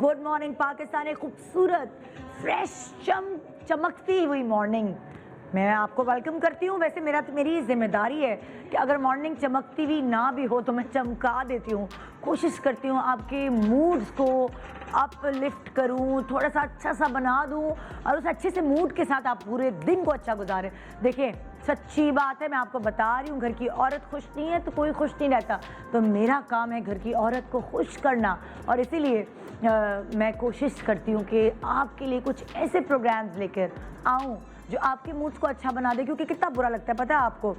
Good morning Pakistan, एक खूबसूरत fresh चमकती हुई मॉर्निंग मैं आपको वेलकम करती हूँ। वैसे मेरी जिम्मेदारी है कि अगर मॉर्निंग चमकती हुई ना भी हो तो मैं चमका देती हूँ, कोशिश करती हूँ आपके मूड्स को अपलिफ्ट करूँ, थोड़ा सा अच्छा सा बना दूँ और उस अच्छे से मूड के साथ आप पूरे दिन को अच्छा गुजारें। देखिए सच्ची बात है, मैं आपको बता रही हूँ, घर की औरत खुश नहीं है तो कोई खुश नहीं रहता, तो मेरा काम है घर की औरत को खुश करना। और इसीलिए मैं कोशिश करती हूँ कि आपके लिए कुछ ऐसे प्रोग्राम्स लेकर आऊँ जो आपके मूड्स को अच्छा बना दे। क्योंकि कितना बुरा लगता है पता है आपको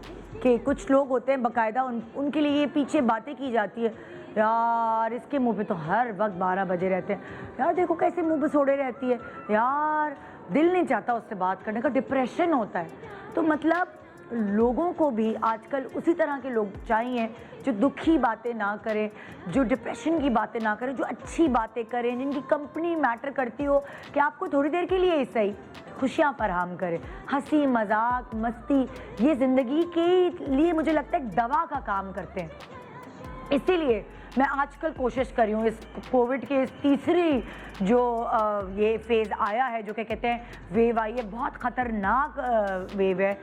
कि कुछ लोग होते हैं बाकायदा उनके लिए ये पीछे बातें की जाती है, यार इसके मुंह पे तो हर वक्त 12 बजे रहते हैं, यार देखो कैसे मुंह पे सोड़े रहती है, यार दिल नहीं चाहता उससे बात करने का, डिप्रेशन होता है। तो मतलब लोगों को भी आजकल उसी तरह के लोग चाहिए जो दुखी बातें ना करें, जो डिप्रेशन की बातें ना करें, जो अच्छी बातें करें, जिनकी कंपनी मैटर करती हो कि आपको थोड़ी देर के लिए ही सही खुशियाँ फराहम करें। हंसी मजाक मस्ती ये ज़िंदगी के लिए मुझे लगता है दवा का काम करते हैं। इसीलिए मैं आजकल कोशिश कर रही हूँ इस कोविड के इस तीसरी जो ये फेज़ आया है, जो क्या कहते हैं वेव आई है, बहुत ख़तरनाक वेव है।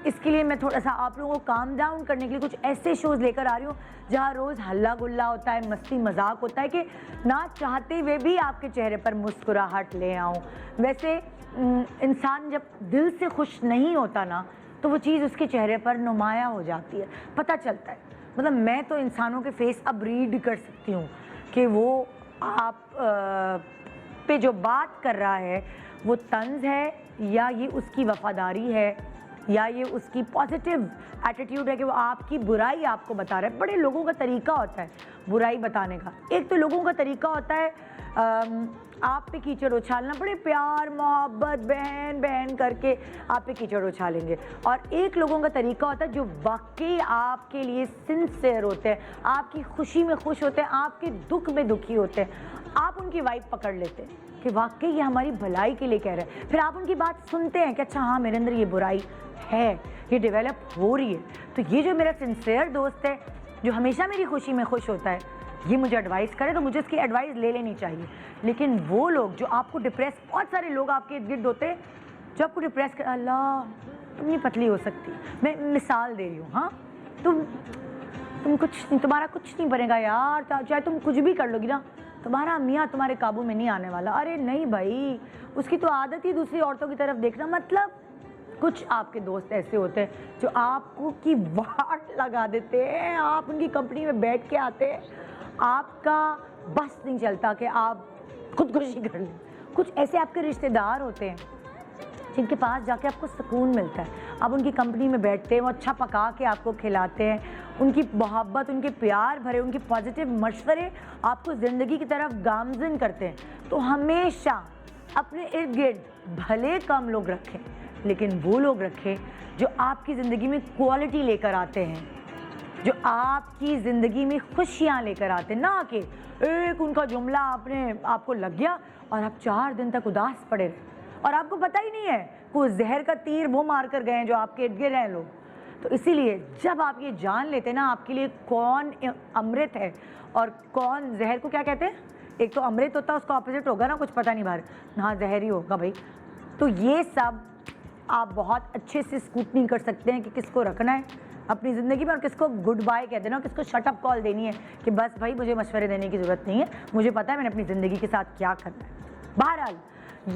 इसके लिए मैं थोड़ा सा आप लोगों को काम डाउन करने के लिए कुछ ऐसे शोज़ लेकर आ रही हूँ जहाँ रोज़ हल्ला गुल्ला होता है, मस्ती मजाक होता है, कि ना चाहते हुए भी आपके चेहरे पर मुस्कुराहट ले आऊँ। वैसे इंसान जब दिल से खुश नहीं होता ना तो वो चीज़ उसके चेहरे पर नुमाया हो जाती है, पता चलता है। मतलब मैं तो इंसानों के फेस अब रीड कर सकती हूँ कि वो आप पे जो बात कर रहा है वो तंज है या ये उसकी वफादारी है या ये उसकी पॉजिटिव एटीट्यूड है कि वो आपकी बुराई आपको बता रहा है। बड़े लोगों का तरीका होता है बुराई बताने का। एक तो लोगों का तरीका होता है आप पे कीचड़ उछालना, बड़े प्यार मोहब्बत बहन बहन करके आप पे कीचड़ उछालेंगे। और एक लोगों का तरीका होता है जो वाकई आपके लिए सिंसियर होते हैं, आपकी खुशी में खुश होते हैं, आपके दुख में दुखी होते हैं। आप उनकी वाइब पकड़ लेते हैं कि वाकई ये हमारी भलाई के लिए कह रहे हैं। फिर आप उनकी बात सुनते हैं कि अच्छा हाँ मेरे अंदर ये बुराई है, ये डेवलप हो रही है। तो ये जो मेरा सिंसियर दोस्त है जो हमेशा मेरी खुशी में खुश होता है, ये मुझे एडवाइस करे तो मुझे इसकी एडवाइस ले लेनी चाहिए। लेकिन वो लोग जो आपको डिप्रेस, बहुत सारे लोग आपके इर्द गिर्द होते हैं जो आपको डिप्रेस कर, अल्लाह तुम नहीं पतली हो सकती, मैं मिसाल दे रही हूँ, हाँ तुम कुछ, तुम्हारा कुछ नहीं बनेगा यार, चाहे तुम कुछ भी कर लोगी ना, तुम्हारा मियाँ तुम्हारे काबू में नहीं आने वाला। अरे नहीं भाई, उसकी तो आदत ही दूसरी औरतों की तरफ देखना। मतलब कुछ आपके दोस्त ऐसे होते हैं जो आपको की वाट लगा देते हैं, आप उनकी कंपनी में बैठ के आते हैं, आपका बस नहीं चलता कि आप खुदकुशी कर लें। कुछ ऐसे आपके रिश्तेदार होते हैं जिनके पास जाके आपको सुकून मिलता है, आप उनकी कंपनी में बैठते हैं, वो अच्छा पका के आपको खिलाते हैं, उनकी मोहब्बत, उनके प्यार भरे, उनके पॉजिटिव मशवरे आपको ज़िंदगी की तरफ गामज़न करते हैं। तो हमेशा अपने इर्द गिर्द भले कम लोग रखें लेकिन वो लोग रखें जो आपकी ज़िंदगी में क्वालिटी लेकर आते हैं, जो आपकी ज़िंदगी में खुशियाँ लेकर आते हैं। ना कि एक उनका जुमला आपको लग गया और आप 4 दिन तक उदास पड़े रहे और आपको पता ही नहीं है कि जहर का तीर वो मार कर गए हैं जो आपके इर्द गिर्द हैं लोग। तो इसीलिए जब आप ये जान लेते हैं ना आपके लिए कौन अमृत है और कौन जहर को क्या कहते हैं, एक तो अमृत होता है उसका ऑपोजिट होगा ना, कुछ पता नहीं बाहर, हाँ जहर ही होगा भाई। तो ये सब आप बहुत अच्छे से स्कूटनी कर सकते हैं कि किसको रखना है अपनी ज़िंदगी में और किसको गुड बाय कह देना, किसको शट अप कॉल देनी है कि बस भाई मुझे मशवरे देने की ज़रूरत नहीं है, मुझे पता है मैंने अपनी ज़िंदगी के साथ क्या करना है। बहरहाल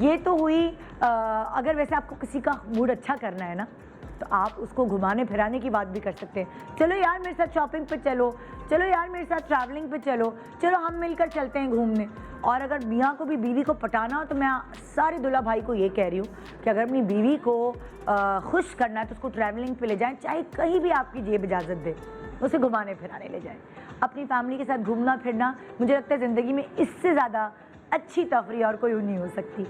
ये तो हुई अगर वैसे आपको किसी का मूड अच्छा करना है ना तो आप उसको घुमाने फिराने की बात भी कर सकते हैं। चलो यार मेरे साथ शॉपिंग पे चलो, चलो यार मेरे साथ ट्रैवलिंग पे चलो, चलो हम मिलकर चलते हैं घूमने। और अगर मियाँ को भी बीवी को पटाना हो तो मैं सारे दुल्हा भाई को ये कह रही हूँ कि अगर अपनी बीवी को खुश करना है तो उसको ट्रैवलिंग पे ले जाएं, चाहे कहीं भी आपकी जेब इजाज़त दे, उसे घुमाने फिराने ले जाएं। अपनी फैमिली के साथ घूमना फिरना, मुझे लगता है ज़िंदगी में इससे ज़्यादा अच्छी तफरी और कोई नहीं हो सकती।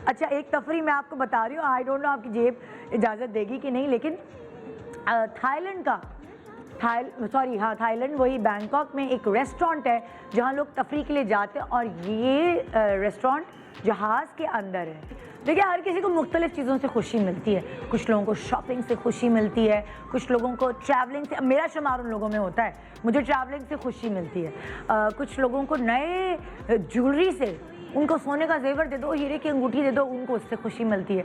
अच्छा एक तफरी मैं आपको बता रही हूँ, आई डोंट नो आपकी जेब इजाज़त देगी कि नहीं, लेकिन थाईलैंड वही बैंकॉक में एक रेस्टोरेंट है जहाँ लोग तफरी के लिए जाते हैं और ये रेस्टोरेंट जहाज़ के अंदर है। देखिए हर किसी को मुख्तलिफ़ चीज़ों से खुशी मिलती है, कुछ लोगों को शॉपिंग से खुशी मिलती है, कुछ लोगों को ट्रैवलिंग से, मेरा शुमार उन लोगों में होता है, मुझे ट्रैवलिंग से खुशी मिलती है। कुछ लोगों को नए ज्वेलरी से उनको सोने का जेवर दे दो, हीरे की अंगूठी दे दो, उनको उससे खुशी मिलती है।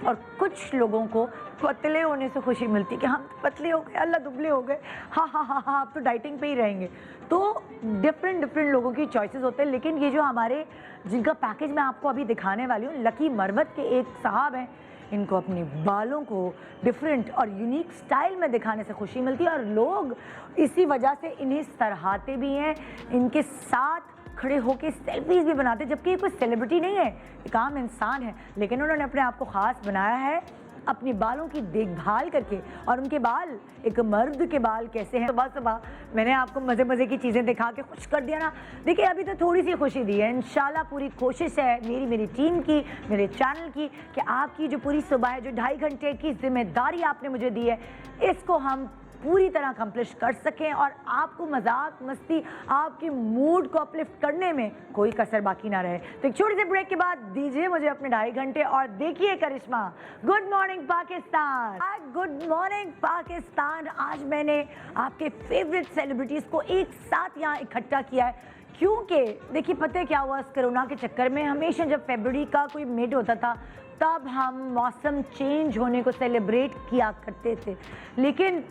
और कुछ लोगों को पतले होने से खुशी मिलती है कि हम पतले हो गए, अल्लाह दुबले हो गए, हाँ हाँ हाँ हाँ, आप तो डाइटिंग पे ही रहेंगे। तो डिफरेंट लोगों की चॉइसेस होते हैं। लेकिन ये जो हमारे जिनका पैकेज मैं आपको अभी दिखाने वाली हूँ, लकी मरवत के एक साहब हैं, इनको अपने बालों को डिफरेंट और यूनिक स्टाइल में दिखाने से खुशी मिलती है, और लोग इसी वजह से इन्हें सराहते भी हैं, इनके साथ खड़े होकर सेल्फीज भी बनाते हैं। जबकि ये कोई सेलिब्रिटी नहीं है, एक आम इंसान है, लेकिन उन्होंने अपने आप को ख़ास बनाया है अपने बालों की देखभाल करके। और उनके बाल एक मर्द के बाल कैसे हैं, सुबह सुबह मैंने आपको मज़े मज़े की चीज़ें दिखा के खुश कर दिया ना। देखिए अभी तो थोड़ी सी खुशी दी है, इंशाल्लाह पूरी कोशिश है मेरी टीम की, मेरे चैनल की, कि आपकी जो पूरी सुबह है, जो 2.5 घंटे की जिम्मेदारी आपने मुझे दी है, इसको हम पूरी तरह अकम्प्लिश कर सकें और आपको मजाक मस्ती, आपके मूड को अपलिफ्ट करने में कोई कसर बाकी ना रहे। तो एक छोटे से ब्रेक के बाद दीजिए मुझे अपने 2.5 घंटे और देखिए करिश्मा। Good morning Pakistan, good morning Pakistan. आज मैंने आपके फेवरेट सेलिब्रिटीज़ को एक साथ यहाँ इकट्ठा किया है, क्योंकि देखिए पता है क्या हुआ, इस कोरोना के चक्कर में हमेशा जब फरवरी का कोई मिड होता था तब हम मौसम चेंज होने को सेलिब्रेट किया करते थे। लेकिन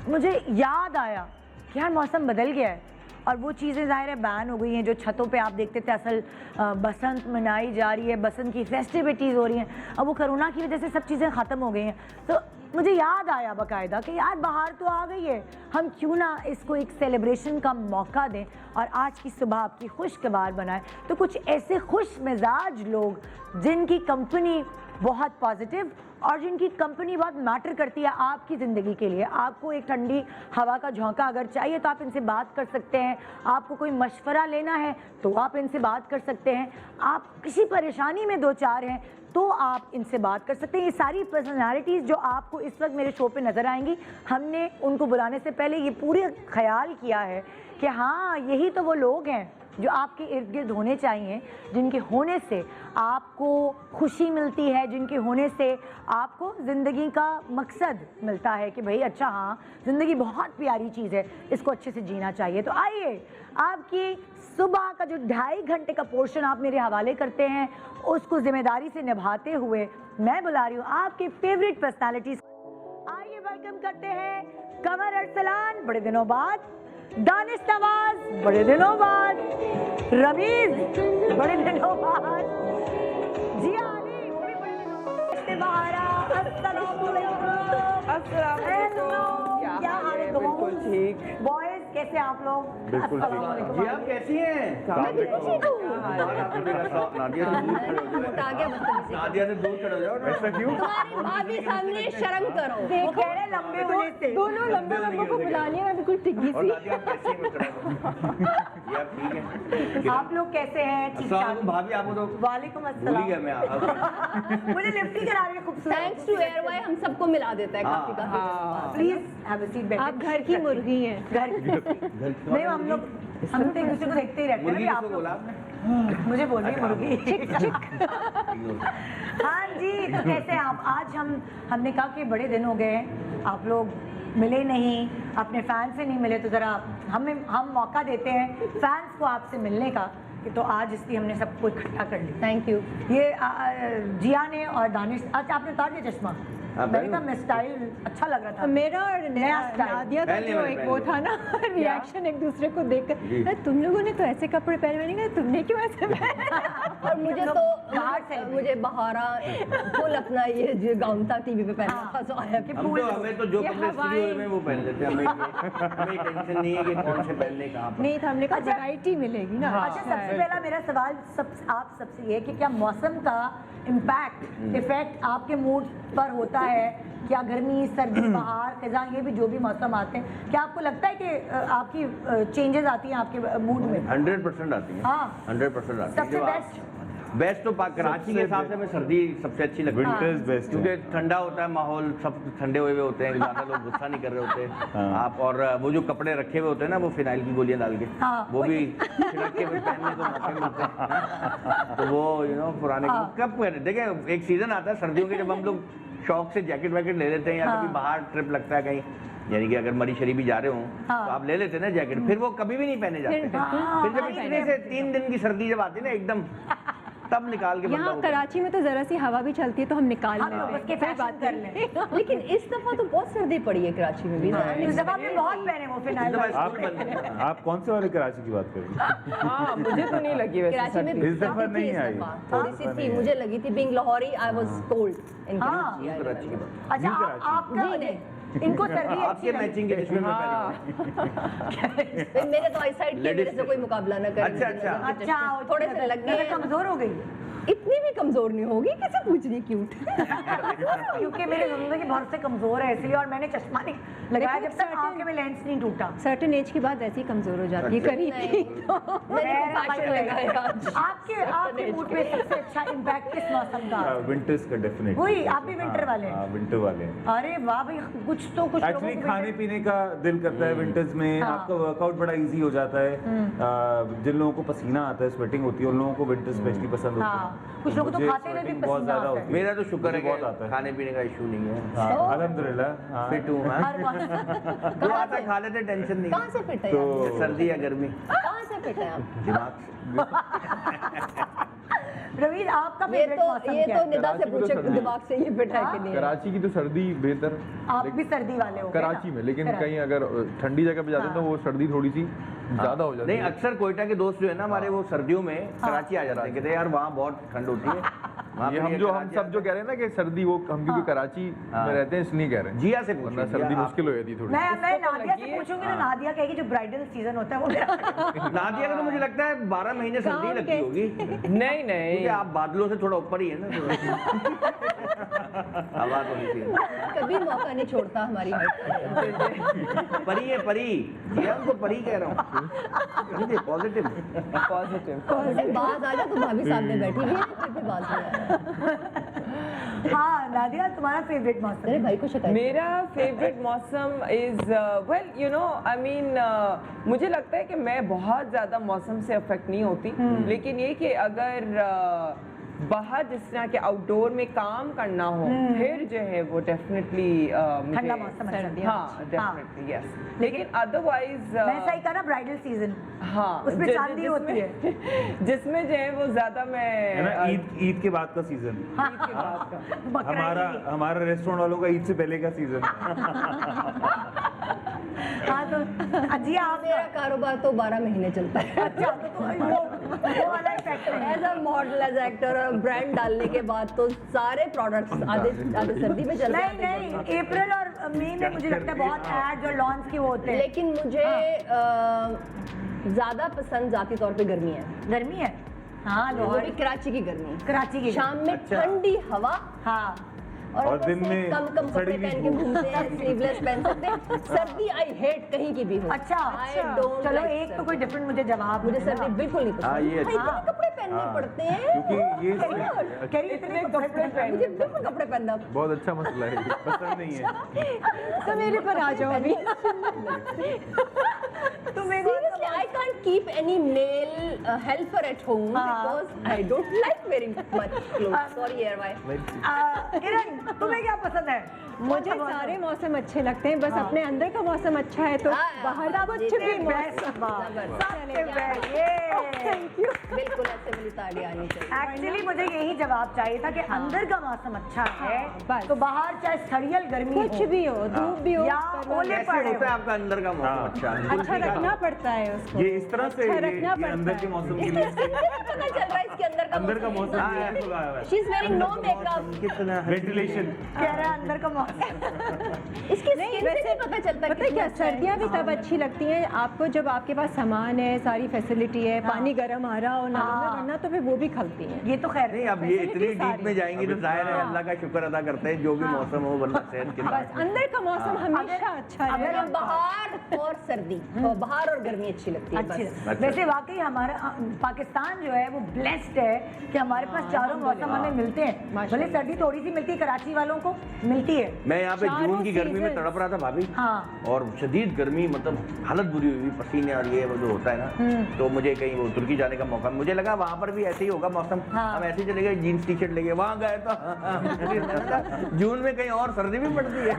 मुझे याद आया कि यार मौसम बदल गया है, और वो चीज़ें ज़ाहिर है बैन हो गई हैं जो छतों पे आप देखते थे। असल बसंत मनाई जा रही है, बसंत की फेस्टिविटीज़ हो रही हैं, अब वो कोरोना की वजह से सब चीज़ें ख़त्म हो गई हैं। तो मुझे याद आया बाकायदा कि यार बाहर तो आ गई है, हम क्यों ना इसको एक सेलिब्रेशन का मौका दें और आज की सुबह आपकी खुशगवार बनाएं। तो कुछ ऐसे खुश मिजाज लोग जिनकी कंपनी बहुत पॉजिटिव और जिनकी कंपनी बहुत मैटर करती है आपकी ज़िंदगी के लिए। आपको एक ठंडी हवा का झोंका अगर चाहिए तो आप इनसे बात कर सकते हैं, आपको कोई मशवरा लेना है तो आप इनसे बात कर सकते हैं, आप किसी परेशानी में दो चार हैं तो आप इनसे बात कर सकते हैं। ये सारी पर्सनालिटीज़ जो आपको इस वक्त मेरे शो पे नज़र आएंगी, हमने उनको बुलाने से पहले ये पूरे ख्याल किया है कि हाँ यही तो वो लोग हैं जो आपके इर्द गिर्द होने चाहिए, जिनके होने से आपको खुशी मिलती है, जिनके होने से आपको ज़िंदगी का मकसद मिलता है कि भाई अच्छा हाँ ज़िंदगी बहुत प्यारी चीज़ है, इसको अच्छे से जीना चाहिए। तो आइए आपकी सुबह का जो 2.5 घंटे का पोर्शन आप मेरे हवाले करते हैं, उसको जिम्मेदारी से निभाते हुए मैं बुला रही हूँ आपके फेवरेट पर्सनालिटीज़। आइए वेलकम करते हैं कमर अरसलान बड़े दिनों बाद, दानिश नवाज बड़े दिनों बाद, रमीज बड़े दिनों बाद, जिया अली वो भी बड़े दिनों बाद, इस्तेमारा, अस्सलाम वालेकुम, क्या हाल है? बिल्कुल ठीक। बॉयज कैसे आप लोग? बिल्कुल ठीक। जी आप कैसी हैं? मैं बिल्कुल ठीक हूँ। नादिया से दूर खड़े हो जाओ। ऐसा क्यों? तुम्हारी भाभी सामने शर्म करो। वो कह रहे लंबे होने से। दोनों लंबे को बुला लिया, मैं बिल्कुल टिकी और सी। नादिया आप कैसी हैं? जी आप ठीक हैं? आप लोग कैसे हैं? ठीक अस्सलाम ठाक? वालेकुम भाभी, आपको तो वालेकुम भूल ही अस्सलाम। गया मैं। मुझे लिफ्ट ही करा रही है खूबसूरत। थैंक्स टू एयरवाई हम सबको मिला देता है काफी काफी। Please have a seat. आप घर की मुर्गी हैं। घर की नहीं, हम लोग हम तो एक दूसरे को देखते ही रहते हैं मुर्गी ना। आप किसको लोग बोला? मुझे बोल रही है अच्छा। मुर्गी। हाँ जी, तो कैसे हैं आप? आज हमने कहा कि बड़े दिन हो गए हैं, आप लोग मिले नहीं, अपने फैन से नहीं मिले, तो ज़रा हम मौका देते हैं फैंस को आपसे मिलने का, कि तो आज इसलिए हमने सबको इकट्ठा कर लिया। Thank you. ये जिया ने और दानिश, अच्छा आपने उतार दिया चश्मा? मैंने कहा मैं स्टाइल अच्छा लग रहा था। मेरा और नया स्टाइल। नादिया का पहले जो मैंने एक वो था ना रिएक्शन एक दूसरे को देखकर, तुम लोगों ने तो ऐसे कपड़े पहने, मैंने कहा तुमने क्यों ऐसे पहने? और मुझे तो बाहर से मुझे बहारा फुल अपना ये जो गाउन था टीवी पे पहना था, तो आया कि हमें तो जो ये कपड़े स्टूडियो हवाएं- में वो पहन लेते हैं, हमें टेंशन नहीं है कि कौन से पहनने का। नहीं था, हमने कहा वैरायटी मिलेगी ना। अच्छा, सबसे पहला मेरा सवाल आप सबसे ये है कि क्या मौसम का इम्पैक्ट इफेक्ट आपके मूड पर होता है? क्या गर्मी, सर्दी, बहार, खिज़ां, ये भी जो भी मौसम आते हैं, क्या आपको लगता है कि आपकी चेंजेस आती हैं आपके मूड में? 100% आती है। हाँ। 100% आती है। सबसे जब आप- बेस्ट बेस्ट तो कराची के हिसाब से मैं सर्दी सबसे अच्छी लगती है। विंटर्स बेस्ट क्योंकि ठंडा होता है माहौल, सब ठंडे हुए होते हैं, ज़्यादा लोग गुस्सा नहीं कर रहे होते आप, और वो जो कपड़े रखे हुए होते हैं ना, वो फिनाइल की गोलियां डाल के, हाँ, वो भी छिड़क के भी पहनने को मौके मिलते हैं। तो वो पुराने हाँ। कब पहने, देखिए एक सीजन आता है सर्दियों के जब हम लोग शौक से जैकेट वैकेट ले लेते हैं, या हाँ। कभी बाहर ट्रिप लगता है कहीं, यानी कि अगर मरी शरी भी जा रहे हो हाँ। तो आप ले लेते हैं ना जैकेट, फिर वो कभी भी नहीं पहने जाते। हाँ, फिर जब इतने से 3 दिन की सर्दी जब आती है ना एकदम, तब निकाल के बंदा यहाँ वो कराची में तो जरा सी हवा भी चलती है तो हम निकाल हम लेते लोग हैं। उसके फिर फैशन बात कर नहीं। लें। लेकिन इस दफा तो बहुत सर्दी पड़ी है कराची में भी। इस दफा हमने बहुत पहने वो फिनाइल वाले। आप कौन से वाले कराची की बात कर रही हैं? हाँ मुझे तो नहीं लगी वैसे कराची में सर्दी। इस दफा सर्दी थी, नहीं इस आई। दफा थोड़ी सी थी, मुझे लगी थी being Lahori I was cold in हाँ। कराची की बात। अच्छा कराची। आपका जी नहीं। इनको सर्दी अच्छी आपके लगी। मैचिंग के जिसमें मैं हाँ पहनी मेरे तो आई साइड की Ladies मेरे से कोई मुकाबला ना करे। अच्छा, मुझे अच्छा। नजर के अच्छा चश्मे थोड़े से लग गए। कमजोर हो गई इतनी भी कमजोर नहीं होगी, कैसे पूछ रही क्यूट। क्योंकि मेरे जिंदगी बहुत से कमजोर है इसलिए, और मैंने चश्मा नहीं लगाया देखो, जब तक certain- आंखें में लेंस नहीं टूटा। सर्टेन एज के बाद ऐसे ही कमजोर हो जाती है करीब की। मैंने फैशन लगाया आज। आपके मूड में सबसे अच्छा इम्पैक्ट किस मौसम का? विंटर्स का डेफिनेट। वही, आप भी winter वाले हैं? हाँ विंटर वाले हैं। अरे वाह भाई, कुछ तो कुछ लोगों एक्चुअली को खाने winter- पीने का दिल करता है विंटर्स में। हाँ। आपका वर्कआउट बड़ा इजी हो जाता है। जिन लोगों को पसीना आता है, स्वेटिंग होती है, उन लोगों को विंटर स्पेशली पसंद होता हाँ, है। कुछ लोगों को मुझे खाते हुए भी sweating बहुत पसीना ज्यादा आता है। होती मेरा तो शुक्र है मुझे बहुत कि आता है। खाने पीने का इशू नहीं है। हाँ, अल्हम्दुलिल्लाह। हाँ। फिट हूँ हाँ। हर मौसम। जो आता खा लेते, टेंशन नहीं कहाँ से फिट है तो यार? सर्दी या गर्मी कहाँ से फिट है आप? दिमाग से। रवीज, आपका ये फेवरेट तो मौसम ये क्या तो है? निदा से कराची में तो पूछे सर्दी। दिमाग से ये फिट है कि नहीं है। कराची की तो सर्दी बेहतर। आप भी सर्दी वाले हो गए ना? कराची में, लेकिन कराची। कहीं अगर ठंडी जगह पे जाते हैं तो वो सर्दी थोड़ी सी ज्यादा हो जाती नहीं, है। अक्सर कोयटा के दोस्त जो है ना हमारे, वो सर्दियों में कराची आ जाते हैं, कहते हैं यार वहाँ बहुत ठंड होती है। वहाँ ये पे हम कराची सब जो कह रहे हैं ना कि सर्दी, वो हम क्योंकि कराची में रहते हैं इसलिए कह रहे हैं। जिया से पूछिए, वरना जिया, सर्दी आप- मुश्किल हो जाती थोड़ी। मैं नादिया से लगी है। पूछूंगी ना, नादिया कहेगी जो ब्राइडल सीजन होता है वो मेरा। नादिया का तो मुझे लगता है 12 महीने सर्दी काम लगती के- होगी, नहीं नहीं क्योंकि आप बादलों से थोड़ा ऊपर ही है ना। हवा तो नहीं थी। कभी मौका नहीं छोड़ता हमारी हाइट। परी है, परी। जिया उनको परी कह रहा हूँ। पॉजिटिव। पॉजिटिव। बाज आ जा तो भाभी सामने बैठी हुई है, फिर भी बाज नहीं आ रहा। हाँ नादिया, तुम्हारा फेवरेट मौसम? मेरे भाई को शिकायत। मेरा फेवरेट मौसम is well you know I mean मुझे लगता है कि मैं बहुत ज़्यादा मौसम से अफेक्ट नहीं होती, लेकिन ये कि अगर बाहर जिस तरह के आउटडोर में काम करना हो फिर जो है वो डेफिनेटली ठंडा मौसम अच्छा है। हाँ डेफिनेटली यस, लेकिन अदरवाइज मैं सही कहा ना, ब्राइडल सीजन हाँ उसमें चांदी होती है। जिसमें जो है वो ज़्यादा मैं है ना, ईद के बाद का सीजन। ईद के बाद का बकरा हमारा रेस्टोरेंट वालों का ईद से पहले का सीजन। हाँ तो अजिया आप मेरा कारोबार तो 12 महीने चलता है। अच्छा तो वो वाला इफेक्ट है। As a model, as actor और ब्रांड डालने के बाद तो सारे प्रोडक्ट्स आधे आधे सर्दी में चलते नहीं हैं। नहीं, अप्रैल और मई में मुझे लगता है बहुत एड्स और लॉन्च के वो होते हैं। लेकिन मुझे ज्यादा पसंद जाती तौर पे गर्मी है। गर्मी है हाँ, वो लाहौर भी कराची की गर्मी। कराची की शाम में अच्छा। ठंडी हवा हाँ और और ऊपर दिन से में कम कम सड़ी कपड़े हुई पहन के धूप। घूमते हैं, स्लीवलेस पहन सकते हैं। सर्दी आई हेट कहीं की भी हो। अच्छा I don't चलो like एक तो सर्दी। कोई डिफरेंट मुझे जवाब मुझे देना। सर्दी बिल्कुल नहीं हाँ, ये पसंद। अच्छा। इतने कपड़े पहनने पड़ते हैं। क्योंकि ये कह रही इतने कपड़े पहन मुझे बिल्कुल कपड़े पहनना बहुत अच्छा मसला है ये। पसंद नहीं है। तो मेरे पर आ जाओ अभी। Seriously, I can't keep any male helper at home because I don't like wearing much clothes. Sorry, Airway. किरण, तुम्हें क्या पसंद है? मुझे सारे मौसम अच्छे लगते हैं, बस अपने अंदर का मौसम अच्छा है तो हाँ, बाहर का कुछ भी मौसम। Thank you. बिल्कुल ऐसे वाली ताड़ी आनी चाहिए। एक्चुअली मुझे यही जवाब चाहिए था कि अंदर का मौसम अच्छा है बस। तो बाहर चाहे सड़ियल गर्मी कुछ भी हो, धूप भी हो, या पर ओले कैसे पड़े होता है हो। आपका अंदर का मौसम? हाँ। अच्छा अच्छा रखना पड़ता है उसको। ये इस तरह से अच्छा ये रखना पड़ता अंदर है। के मौसम के लिए पता चल रहा है इसके अंदर का मौसम हाँ, ये बिल्कुल आया हुआ है। She is wearing no makeup. कितना वेंटिलेशन। कह रहा है अंदर का मौसम। इसकी नहीं, स्किन से वैसे नहीं पता चलता पता है कितना क्या, अच्छा है। सर्दियाँ भी तब अच्छी लगती हैं आपको जब आपके पास सामान है, सारी फैसिलिटी है, पानी गर्म आ रहा हो ना, वरना तो फिर वो भी खलती हैं। ये तो खैर नहीं, अब ये इतनी Facility डीप सारी। में जाएंगी तो जाहिर है अल्लाह का शुक्र अदा करते हैं जो भी मौसम हो, वरना सेहत के बस अंदर का मौसम हमेशा अच्छा है। अगर हम बाहर और सर्दी और बाहर और गर्मी अच्छी लगती है अच्छी बस। है। वैसे वाकई हमारा पाकिस्तान जो है वो ब्लेस्ड है कि हमारे पास चारों मौसम हमें मिलते हैं। भले सर्दी थोड़ी सी मिलती है, कराची वालों को मिलती है। मैं यहाँ पे चारों जून की गर्मी में seasons। तड़प रहा था भाभी, हाँ और शदीद गर्मी, मतलब हालत बुरी हुई, पसीने और ये वो जो होता है ना, तो मुझे कहीं वो तुर्की जाने का मौका, मुझे लगा वहाँ पर भी ऐसे ही होगा मौसम। हाँ। हम ऐसे ही चले गए, जीन्स टी शर्ट लेके वहाँ गए तो जून में कहीं और सर्दी भी पड़ती है।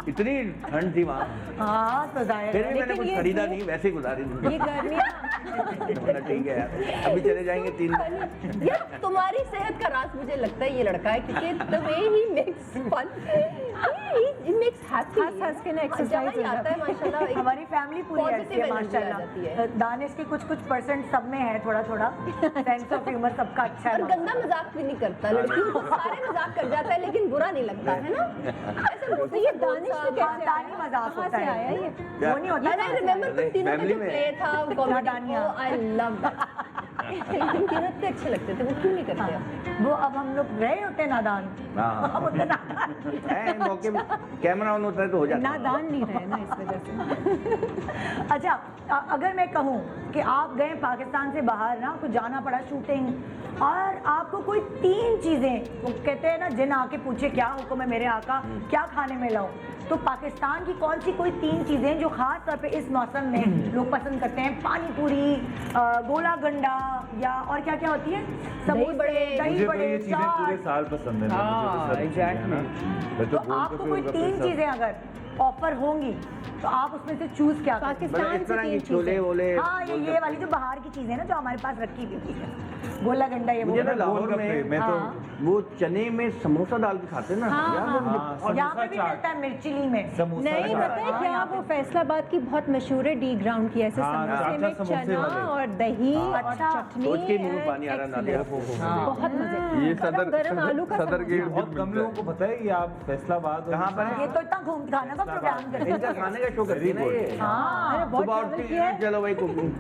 इतनी ठंड थी वहाँ, हाँ तो जाहिर फिर है। भी मैंने लेकिन कुछ ये खरीदा नहीं, वैसे ही गुजारी ये जिंदगी। गर्मियाँ बोला, ठीक है यार, अभी चले जाएंगे 3 दिन। यार तुम्हारी सेहत का राज मुझे लगता है ये लड़का है, क्योंकि the way he makes fun, he makes happy, हंस के ना exercise हो आता है माशाल्लाह। एक हमारी फैमिली पूरी ऐसी positive है energy आ जाती है। माशाल्लाह। दानिश के कुछ परसेंट सब में है, थोड़ा थोड़ा सेंस ऑफ ह्यूमर सबका अच्छा और है। गंदा मजाक भी नहीं करता, लड़कियों को सारे मजाक कर जाता है लेकिन बुरा नहीं लगता है ना। ऐसा होता है, ये दानिश में कैसे आया? खानदानी मजाक होता है आया ये? वो नहीं होता यार आई रिमेम्बर तुम तीनों का Family जो में। प्ले था कॉमेडी, दानिया। I love that. तुम तीनों इतने अच्छे लगते थे, वो क्यों नहीं करते अब? वो अब हम लोग रहे होते नादान। हाँ। अब होते नादान। है, मौके में कैमरा ऑन होता है तो हो जाता है। नादान नहीं रहे ना इस वजह से। अच्छा अगर मैं कहूँ कि आप गए पाकिस्तान से बाहर ना, आपको जाना पड़ा शूटिंग, और आपको कोई 3 चीज़ें, वो कहते हैं ना जिन आके पूछे क्या हुक्म है मेरे आका, क्या खाने में लाऊं, तो पाकिस्तान की कौन सी कोई 3 चीज़ें जो ख़ास तौर पे इस मौसम में लोग पसंद करते हैं? पानी पूरी, गोला गंडा, या और क्या क्या होती है? समोसे, दही मुझे तो बड़े, ये चीजें पूरे चाट। साल पसंद है ना, मुझे तो सारी चीजें हैं ना। मैं तो गोलगप्पे, आपको कोई गोलगप्पे 3 सब- चीज़ें अगर ऑफर होंगी तो आप उसमें से चूज क्या करेंगे? मतलब पाकिस्तान इस से तरह की 3 छोले चीजें। वोले, हाँ ये वाली जो बाहर की चीजें ना जो हमारे पास रखी हुई थी, गोला गंडा ये वो। मुझे ना लाहौर गोलगप्पे, में मैं तो हाँ। वो चने में समोसा डाल के खाते हैं ना हाँ, यार, हाँ, वो हाँ, यहाँ पे समोसा भी चाट। मिलता है मिर्चिली में। समोसा नहीं चाट। पता है क्या, वो फैसलाबाद की बहुत मशहूर है डी ग्राउंड की, ऐसे हाँ, समोसे चाचा में समोसे चना वाले। और दही और अच्छा। चटनी सोच के मुंह में and पानी आ रहा है, नादिया। excellent। बहुत मजे। ये गरम गरम आलू का सदर गेट समोसा। बहुत कम लोगों को पता है कि आप फैसलाबाद कहाँ पर है? ये तो इतना घूम खाना का प्रोग्राम करते इनका हैं। खाने का शो करती है ना ये। हाँ अरे बहुत सुबह travel उठती किया है, है, चलो भाई कुकिंग।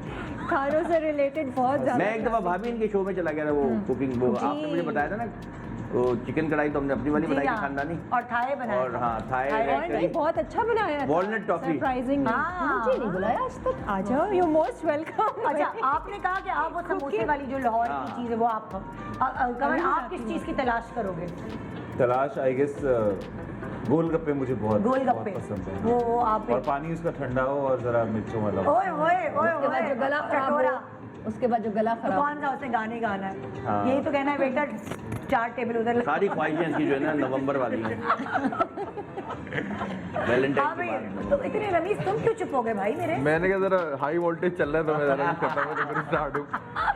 खानों से रिलेटेड बहुत ज्यादा। मैं एक दफा भाभी इनके शो में चला गया था, वो कुकिंग, वो आपने मुझे बताया था ना, वो चिकन कढ़ाई तो हमने अपनी वाली जी बनाई थी हाँ। खानदानी, और थाए बनाए और हाँ थाई थाई रेड और करी। नहीं, बहुत अच्छा बनाया था। Walnut toffee। सरप्राइजिंग। हाँ। मुझे नहीं बुलाया आज तक। आ जाओ, यू मोस्ट वेलकम। अच्छा आपने कहा कि आप वो समोसे वाली जो लाहौर की हाँ। चीज है वो आप कमल आप किस चीज की तलाश करोगे? तलाश आई गेस गोलगप्पे मुझे बहुत गोलगप्पे बहुत पसंद है। वो आप और पानी उसका ठंडा हो और जरा मिर्चों वाला हो। ओए ओए ओए उसके बाद जो गला खराब कटोरा। हो, उसके बाद जो गला तो खराब कौन सा उसने गाने गाना है? हाँ। यही तो कहना है बेटा 4 टेबल उधर लगा। सारी ख्वाहिशें इसकी जो है ना नवंबर वाली हैं। वैलेंटाइन हाँ के भाई, बाद। तो इतने रमीज तुम क्यों चुप हो गए भाई मेरे? मैंने कहा जरा हाई वोल्टेज चल रहा है तो मैं जरा कुछ खत्म है तो फिर स्टार्ट हूँ।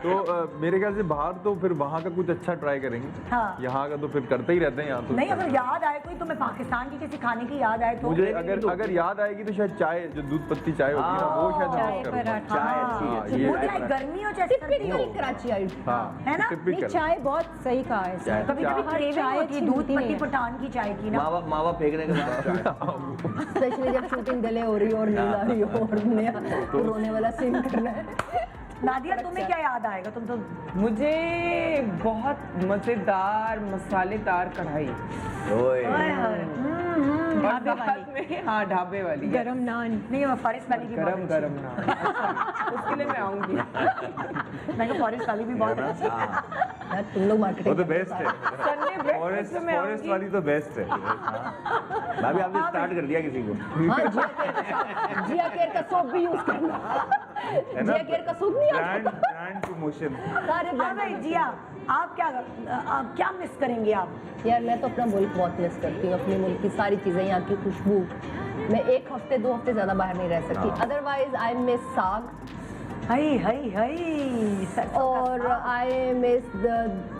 तो मेरे ख्याल से बाहर तो फिर वहाँ का कुछ अच्छा ट्राई करेंगे। हाँ। यहाँ का तो फिर करते ही रहते हैं यहाँ तो। नहीं अगर याद आए कोई तुम्हें पाकिस्तान की किसी खाने की याद आए तो मुझे अगर याद आएगी तो शायद चाय, जो दूध पत्ती चाय होती है ना, वो शायद मैं चाय miss करूँगा। पराठा। चाय अच्छी है, हाँ, अच्छी है। वो चाहे गर्मी हो चाहे सर्दी हो, टिपिकल कराची हाँ, है ना? नहीं, typical। चाय बहुत सही कहा है इसने। कभी कभी हर क्रेविंग चाय होती है अच्छी दूध मिलती पत्ती नहीं है। पठान की चाय की ना। मावा फेंकने के बाद स्पेशली जब शूटिंग डिले हो रही हो और नींद आ रही हो और नया रोने वाला सीन करना है। नादिया तुम्हें क्या याद आएगा? तुम तो मुझे बहुत मजेदार मसालेदार कढ़ाई ओए और ढाबे वाली। साथ में हाँ ढाबे वाली गरम नान। नहीं वो फॉरेस्ट वाली की बहुत गरम अच्छी गरम ना अच्छा, उसके लिए मैं आऊंगी। है। मैं फॉरेस्ट वाली भी बहुत अच्छी है। यार तुम लोग वो मार्केटिंग तो बेस्ट है। संडे ब्रेकफास्ट फॉरेस्ट में मैं फॉरेस्ट आऊंगी। वाली तो बेस्ट है। भाभी आपने स्टार्ट कर दिया किसी को। हाँ जिया केयर का सोप भी यूज करना। है ना? जिया केयर का सूप नहीं ब्रांड आता। Brand promotion. सारे हाँ brand भाई में। जिया आप क्या मिस करेंगे आप? यार मैं तो अपना मुल्क बहुत मिस करती हूँ, अपने मुल्क की सारी चीज़ें, यहाँ की खुशबू। मैं 1 हफ्ते 2 हफ्ते ज़्यादा बाहर नहीं रह सकती। अदरवाइज आई मिस साग हई हई हई सरसों का और साग। आई मिस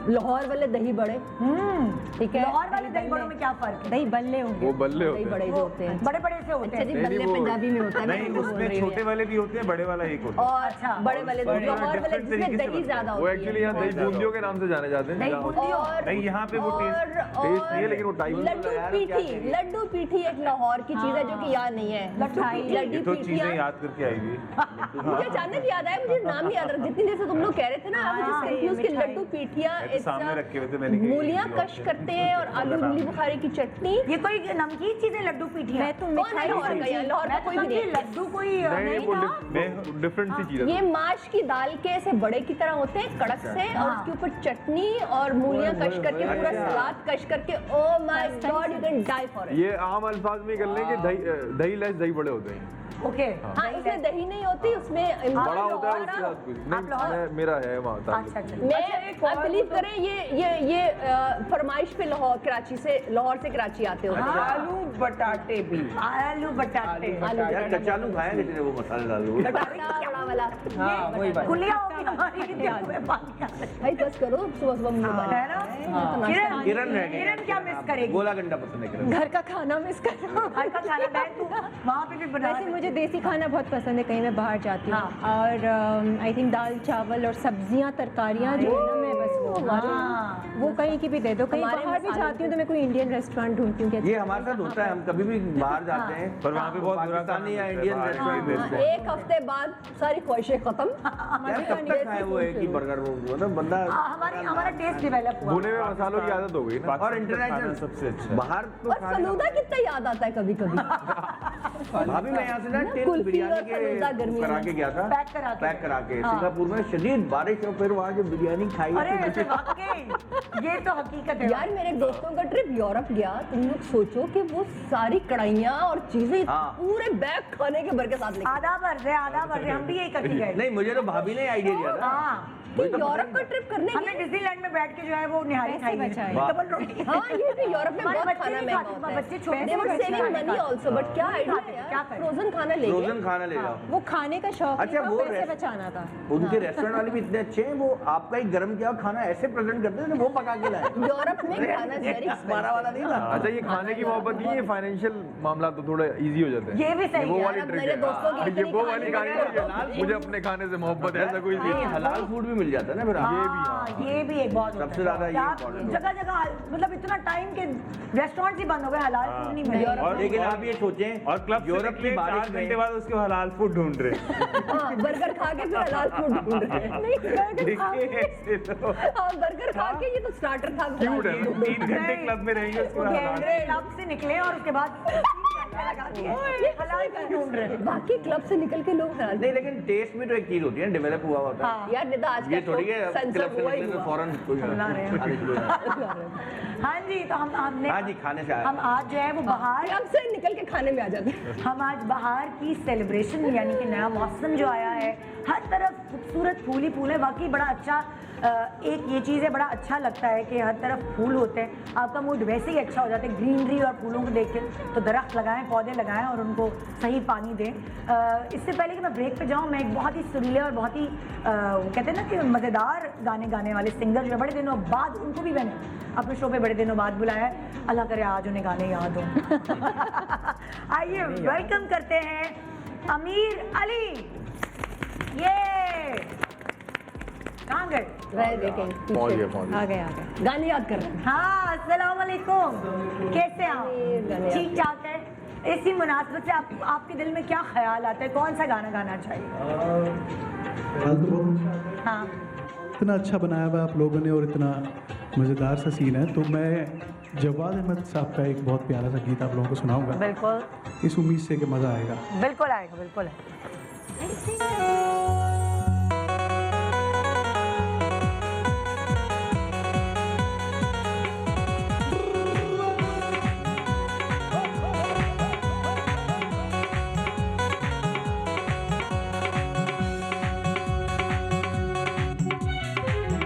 लाहौर वाले दही बड़े। ठीक है, लाहौर वाले दही बड़ों में क्या फर्क है? दही बल्ले होंगे। वो बल्ले दही होते हैं। बड़े जो होते हैं। बड़े बड़े से होते अच्छा हैं। जी, नहीं, बल्ले वो- पंजाबी में होता है। मैं नहीं तुमको बोल उसमें रही हूँ छोटे वाले भी होते हैं, बड़े वाला एक होता है। और अच्छा, बड़े वाले और लाहौर वाले different जिसमें तरीके से दही ज्यादा वो होती एक्चुअली यहाँ दही बूंदियों के नाम से जाने जाते हैं। दही जहाँ- बूंदी और नहीं यहाँ पे वो टेस्ट टेस्ट नहीं है लेकिन वो टाइप लड्डू पीठी एक लाहौर की चीज है जो कि यहाँ नहीं है। ये लड्डू तो चीजें पीठियाँ याद करके आई हुई। मुझे अचानक याद आया, मुझे नाम नहीं याद रहा। जितनी देर से तुम लोग कह रहे थे ना, आई वाज हाँ, कंफ्यूज कि मिठाई। लड्डू पीठियाँ मैं तो सामने रखे हुए थे, मैंने कहा ये मूलियाँ भी कश option करते हैं और आलू इमली बुखारे की चटनी। ये कोई नमकीन चीज है लड्डू पीठियाँ? मैं तो कौन है मिठाई लाहौर का? समझी। यहाँ लाहौर का मैं तो कोई भी समझी नहीं है। लड्डू कोई नहीं वो मैं- डिफरेंट सी चीज है। ये माश की दाल के ऐसे बड़े की तरह होते हैं, कड़क से, और उसके ऊपर चटनी और मूलियाँ कश करके, पूरा सलाद कश करके। Oh my god, you can die for it. ये आम अल्फाज में कर लें कि दही लेस दही बड़े होते हैं। ओके हाँ, इसमें दही नहीं होती, उसमें बड़ा होता है लाहौर उसके आओ। साथ कुछ आप नहीं, लाहौर- मैं मेरा है वहाँ ताल्लुक। अच्छा अच्छा मैं आप बिलीव करें ये फरमाइश पे लाहौर से कराची आते हो आलू बटाटे भी आलू बटाटे यार कचालू खाएंगे जिन्हें वो मसाले डाल दो बड़ा वाला हाँ वही बात कुलिया होगी हमारी दिल में पानी आ रहा है। भाई बस करो सुबह सुबह मुंह बंद। है ना किरण रह गई। किरण क्या मिस करेगी गोला गंडा पसंद है किरण। घर का खाना मिस कर रहा हूँ। घर का खाना बहन तू वहाँ पे भी बना वैसे मुझे देसी खाना बहुत पसंद है, कहीं मैं बाहर जाती हूँ और आई थिंक दाल चावल और सब्जियाँ तरकारियाँ जो है ना, मैं बस वो कहीं की भी दे दो। कहीं हमारे बाहर भी मसालों जाती हूँ तो मैं कोई इंडियन रेस्टोरेंट ढूंढती हूँ कि ये अच्छा हमारे साथ होता है, हम कभी भी बाहर जाते हैं पर वहाँ पे बहुत बुरा पाकिस्तानी या खाना इंडियन मिलता है, बाहर रेस्टोरेंट के एक हफ्ते बाद सारी ख्वाहिशें खत्म। यार कब तक खाए वो एक ही बर्गर, वो मतलब बंदा हमारा टेस्ट डेवलप हुआ भुने हुए मसालों की आदत हो गई ना। और पाकिस्तान का इंटरनेशनल खाना सबसे अच्छा है। बाहर तो और खाने फलूदा कितना याद आता है कभी कभी। भाभी मैं यहाँ से ना टेस्ट कुल्फी बिरयानी और फलूदा के गर्मियों करा में। के गया था, पैक करा के सिंगापुर में शदीद बारिश और फिर वहाँ जो बिरयानी खाई अरे ऐसे वाकई ये तो हकीकत है यार मेरे दोस्तों का ट्रिप यूरोप गया, तुम लोग सोचो कि वो सारी कढ़ाइयाँ और चीजें हाँ। पूरे बैग खाने के भर के साथ लेके आधा भर रहे हम भी यही करके गए नहीं, मुझे तो भाभी ने आइडिया दिया था। हाँ तो यूरोप का ट्रिप करने हमने के डिज्नीलैंड में बैठ के जो है वो निहारी खाई है। बचाए। डबल रोटी हाँ ये भी यूरोप में हमारे बहुत बच्चे खाना नहीं महंगा खाते, होता है। बच्चे छोटे They were बच्चे saving नहीं money खाते। also, but क्या नहीं आइडिया खाते, है क्या यार, करें? फ्रोजन खाना ले फ्रोजन खाना ले जाओ। वो खाने का शौक अच्छा, नहीं था, वो पैसे रेस्ट- बचाना था। उनके रेस्टोरेंट वाले भी इतने अच्छे हैं, वो आपका ही गर्म किया हुआ खाना ऐसे प्रेजेंट करते हैं वो पका के लाए। यूरोप में खाना वेरी हमारा वाला नहीं था। अच्छा, ये खाने की मोहब्बत नहीं है, फाइनेंशियल मामला तो थोड़ा इजी हो जाते हैं। ये भी सही वो है। वाली अब ट्रिक मेरे है। दोस्तों की ये इतनी वो वाली खाने कहानी की नहीं है। मुझे अपने खाने से मोहब्बत है, ऐसा कोई नहीं, नहीं। हलाल फूड भी मिल जाता है ना फिर हाँ, आप। ये भी एक बहुत होता सबसे है। ज्यादा ये आप important जगह जगह मतलब इतना टाइम के रेस्टोरेंट ही बंद हो गए, हलाल फूड नहीं मिल रहा। और लेकिन आप ये सोचें और क्लब से यूरोप निकले की 4 बारिश घंटे में बाद उसके हलाल फूड ढूंढ रहे हैं। हाँ बर्गर खा के फिर हलाल फूड ढूंढ रहे हैं। नहीं बर्गर खा देखिए ऐसे तो हाँ बर्गर खा के ये तो स्टार्टर था। Cute है ना? 3 घंटे क्लब में रहेंगे उसके बाद हलाल गैंडरे क्लब से निकले और उसके बाद लगा दिए हलाल फूड ढूंढ रहे हैं। बाकी क्लब से निकल के लोग हलाल नहीं, लेकिन टेस्ट भी तो एक चीज होती है, डेवलप हुआ होता है। यार निदा आज ये थोड़ी है सेंसर क्लब से हुआ ही निकले तो हुआ। फौरन कोई हाँ जी, तो हमने हाँ जी, खाने से आया। हम आज जो है वो बाहर क्लब से निकल के खाने में आ जाते हैं। हम आज बाहर की सेलिब्रेशन यानी कि नया मौसम जो आया है, हर तरफ खूबसूरत फूल ही फूल है। वाकई बड़ा अच्छा एक ये चीज़ है, बड़ा अच्छा लगता है कि हर तरफ फूल होते हैं, आपका मूड वैसे ही अच्छा हो जाता है ग्रीनरी और फूलों को देख के। तो दरख्त लगाएं, पौधे लगाएं और उनको सही पानी दें। इससे पहले कि मैं ब्रेक पे जाऊं, मैं एक बहुत ही सुरीले और बहुत ही वो कहते हैं ना कि मज़ेदार गाने गाने वाले सिंगर जो है, बड़े दिनों बाद उनको भी मैंने अपने शो पे बड़े दिनों बाद बुलाया है। अल्लाह करे आज उन्हें गाने याद हो। आइए वेलकम करते हैं अमीर अली। ये कहाँ गए? रह देखें पहुंच गया, पीछे पहुंच आ गया। गए गाने याद कर रहे हैं। हाँ, अस्सलाम वालेकुम। कैसे हैं आप? ठीक ठाक है। इसी मुनासिबत से आपके दिल में क्या ख्याल आता है, कौन सा गाना गाना चाहिए? हाल तो बहुत अच्छा हाँ इतना अच्छा बनाया हुआ आप लोगों ने और इतना मज़ेदार सा सीन है, तो मैं जवाद अहमद साहब का एक बहुत प्यारा सा गीत आप लोगों को सुनाऊंगा, बिल्कुल इस उम्मीद से कि मज़ा आएगा। बिल्कुल आएगा, बिल्कुल आएगा।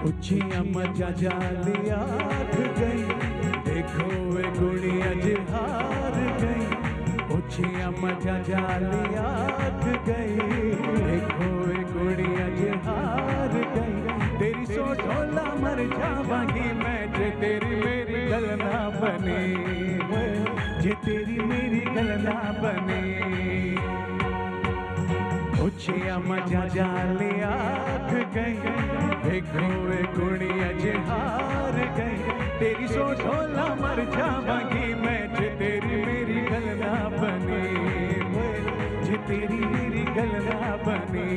उचियां मजा जाली आख गई, देखो वे गुड़िया जे हार गई। उचियां मजा जाली आख गई, देखो वे गुड़िया जे हार गई। तेरी सो ढोला मर जावांगी मैं जे तेरी मेरी गल ना बने, जे तेरी मेरी गल ना बने। उचिया मजा जाली आख गई, देखो वे कुड़िया जे हार गई। तेरी सो ढोला मर जावांगी मैं जे तेरी मेरी गल ना बने, जे तेरी मेरी गल ना बने।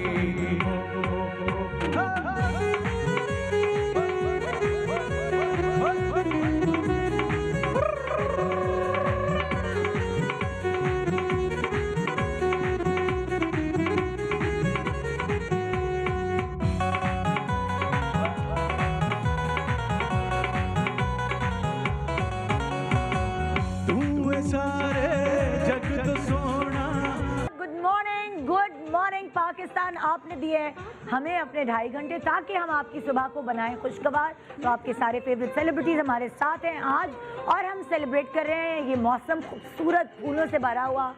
पाकिस्तान आपने दिए हैं हमें अपने 2.5 घंटे, ताकि हम आपकी सुबह को बनाएं खुशगवार। तो आपके सारे फेवरेट सेलिब्रिटीज़ हमारे साथ हैं आज, और हम सेलिब्रेट कर रहे हैं ये मौसम, खूबसूरत फूलों से भरा हुआ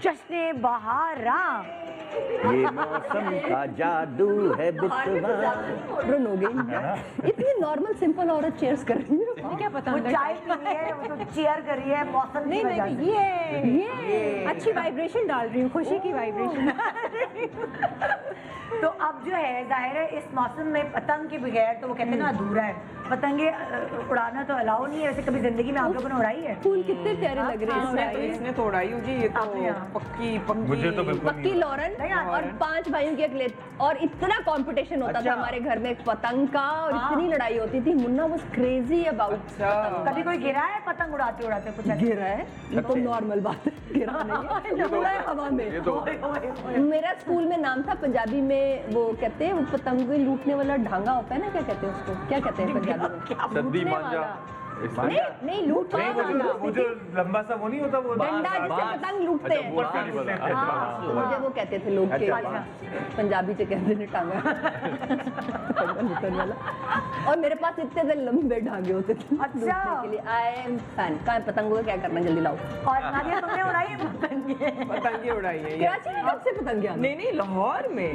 जश्न बहारा। ये मौसम का जादू है मॉडर्न हो गई, इतनी नॉर्मल सिंपल औरत चेयर्स कर रही है। मुझे क्या पता वो अंदर चाय पी रही है, वो तो चेयर कर रही है मौसम की नहीं वजह नहीं से। ये अच्छी वाइब्रेशन डाल रही हूँ, खुशी की वाइब्रेशन। तो अब जो है जाहिर है इस मौसम में पतंग के बगैर तो वो कहते हैं ना अधूरा है। पतंगे उड़ाना तो अलाउ नहीं है वैसे। कभी जिंदगी में आप लोगों ने उड़ाई है? फूल कितने प्यारे लग रहे हैं इसने तो उड़ाई होगी, ये तो आपने यहाँ। पक्की मुझे तो बिल्कुल पक्की लॉरेन। और 5 भाइयों की एक लेट, और इतना कंपटीशन होता था हमारे घर में पतंग का, और इतनी लड़ाई होती थी। Munna was crazy about. कभी कोई गिरा है पतंग उड़ाते उड़ाते कुछ ऐसा? गिरा है, ये तो नॉर्मल बात है, गिरा नहीं है, उड़ा है हवा में। मेरा स्कूल में नाम था पंजाबी में, वो कहते हैं वो पतंग लूटने वाला ढांगा होता है ना, क्या कहते हैं उसको, क्या कहते हैं पंजाबी में? सद्दी मांझा नहीं नहीं, लूट वो जो लंबा सा वो नहीं होता, वो डंडा जिससे पतंग लूटते हैं। मुझे वो कहते थे लोग के, पंजाबी से कहते थे टांगा लूटने वाला। और मेरे पास इतने लंबे ढांगे होते थे अच्छा। के लिए। I am fan. कहाँ पतंगों का क्या करना, जल्दी लाओ। और नादिया तुमने उड़ाई है पतंगे? पतंगे उड़ाई है ये। कराची में कब से पतंगे आने? नहीं नहीं, लाहौर में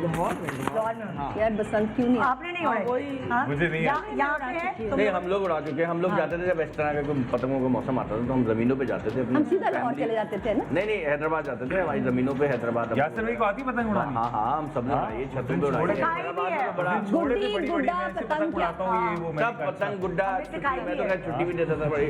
लाहौर में यार बसंत क्यों नहीं? आपने नहीं उड़ाई? हाँ? मुझे नहीं यहाँ पे है नहीं, हम लोग उड़ा चुके हैं। हम लोग जाते थे जब इस तरह का कोई पतंगों का मौसम आता था तो हम जमीनों पे जाते थे अपनी हम सीधा लाहौर family- चले जाते थे ना। नहीं नहीं, हैदराबाद जाते थे हमारी जमीनों पे। हैदराबाद यासर भाई को आती पतंग उड़ानी? हाँ हाँ, हम सब ने उड़ाई, छतों पे उड़ाई। सिखाई भी है। बड़ा छोड़े थे गुड्डी, बड़ी बड़ी, गुड्डा, मैं ऐसे पतंग पतंग उड़ाता हूँ, ये वो मैंने सब कहा, पतंग गुड्डा हमें सिखाई मैं तो भी खैर छुट्टी भी देता था बड़ी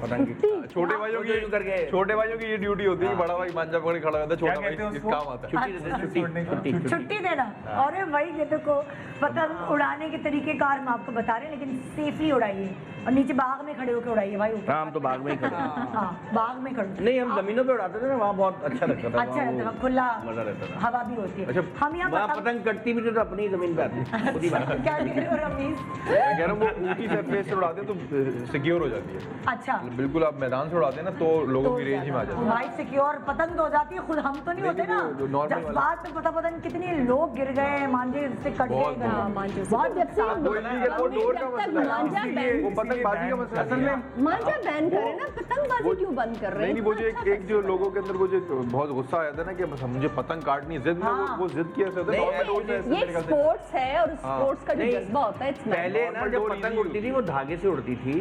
पतंग की। छोटे भाइयों की करके छोटे भाइयों की ये ड्यूटी होती है कि बड़ा भाई मांझा पकड़ के खड़ा रहता है, छोटा क्या कहते हैं भाई इस उसको? काम आता है। छुट्टी देते, छुट्टी छुट्टी देना। और भाई ये तो को पतंग उड़ाने के तरीके कार हम आपको बता रहे हैं, लेकिन सेफली उड़ाइए और नीचे बाग में खड़े होकर उड़ाइए भाई। ऊपर हाँ, हम तो बाग में ही खड़े। हाँ बाग में खड़े। नहीं, हम जमीनों पे उड़ाते थे ना, वहाँ बहुत अच्छा लगता था। अच्छा वहाँ रहता वो है, खुला मजा रहता था। हवा भी होती है। अच्छा, हम यहाँ वहाँ पतंग कटती भी थी तो अपनी जमीन पे आती खुद ही बात। क्या कह रहे हो रमीज? मैं कह रहा हूँ वो ऊंची सरफेस से उड़ाते हैं तो सिक्योर हो जाती है। अच्छा बिल्कुल आप मैदान से उड़ाते हैं ना तो लोगों की रेंज में आ जाती है। भाई सिक्योर पतंग तो हो जाती है, खुद हम तो नहीं होते ना। वो normal जब बात में पता नहीं कितने लोग गिर गए, मांझे से कट बहुत, गए। बहुत। मांझे से। बहुत जब से वो नहीं है, वो डोर का मसला है। मांझा बैन, वो पतंगबाजी का मसला असल है। में मांझा बैन करे ना, पतंगबाजी क्यों बंद कर रहे हैं? नहीं वो जो एक जो लोगों के अंदर वो जो बहुत गुस्सा आया था ना कि बस मुझे पतंग काटनी है, जिद में वो जिद की ऐसे होता है। नहीं, normal डोर में ऐसे ये मेरे ख्याल से- स्पोर्ट्स है, और स्पोर्ट्स का जो नहीं, जज्बा होता है, it's पहले ना normal जब डोर पतंग easy उड़ती थी वो धागे से उड़ती थी।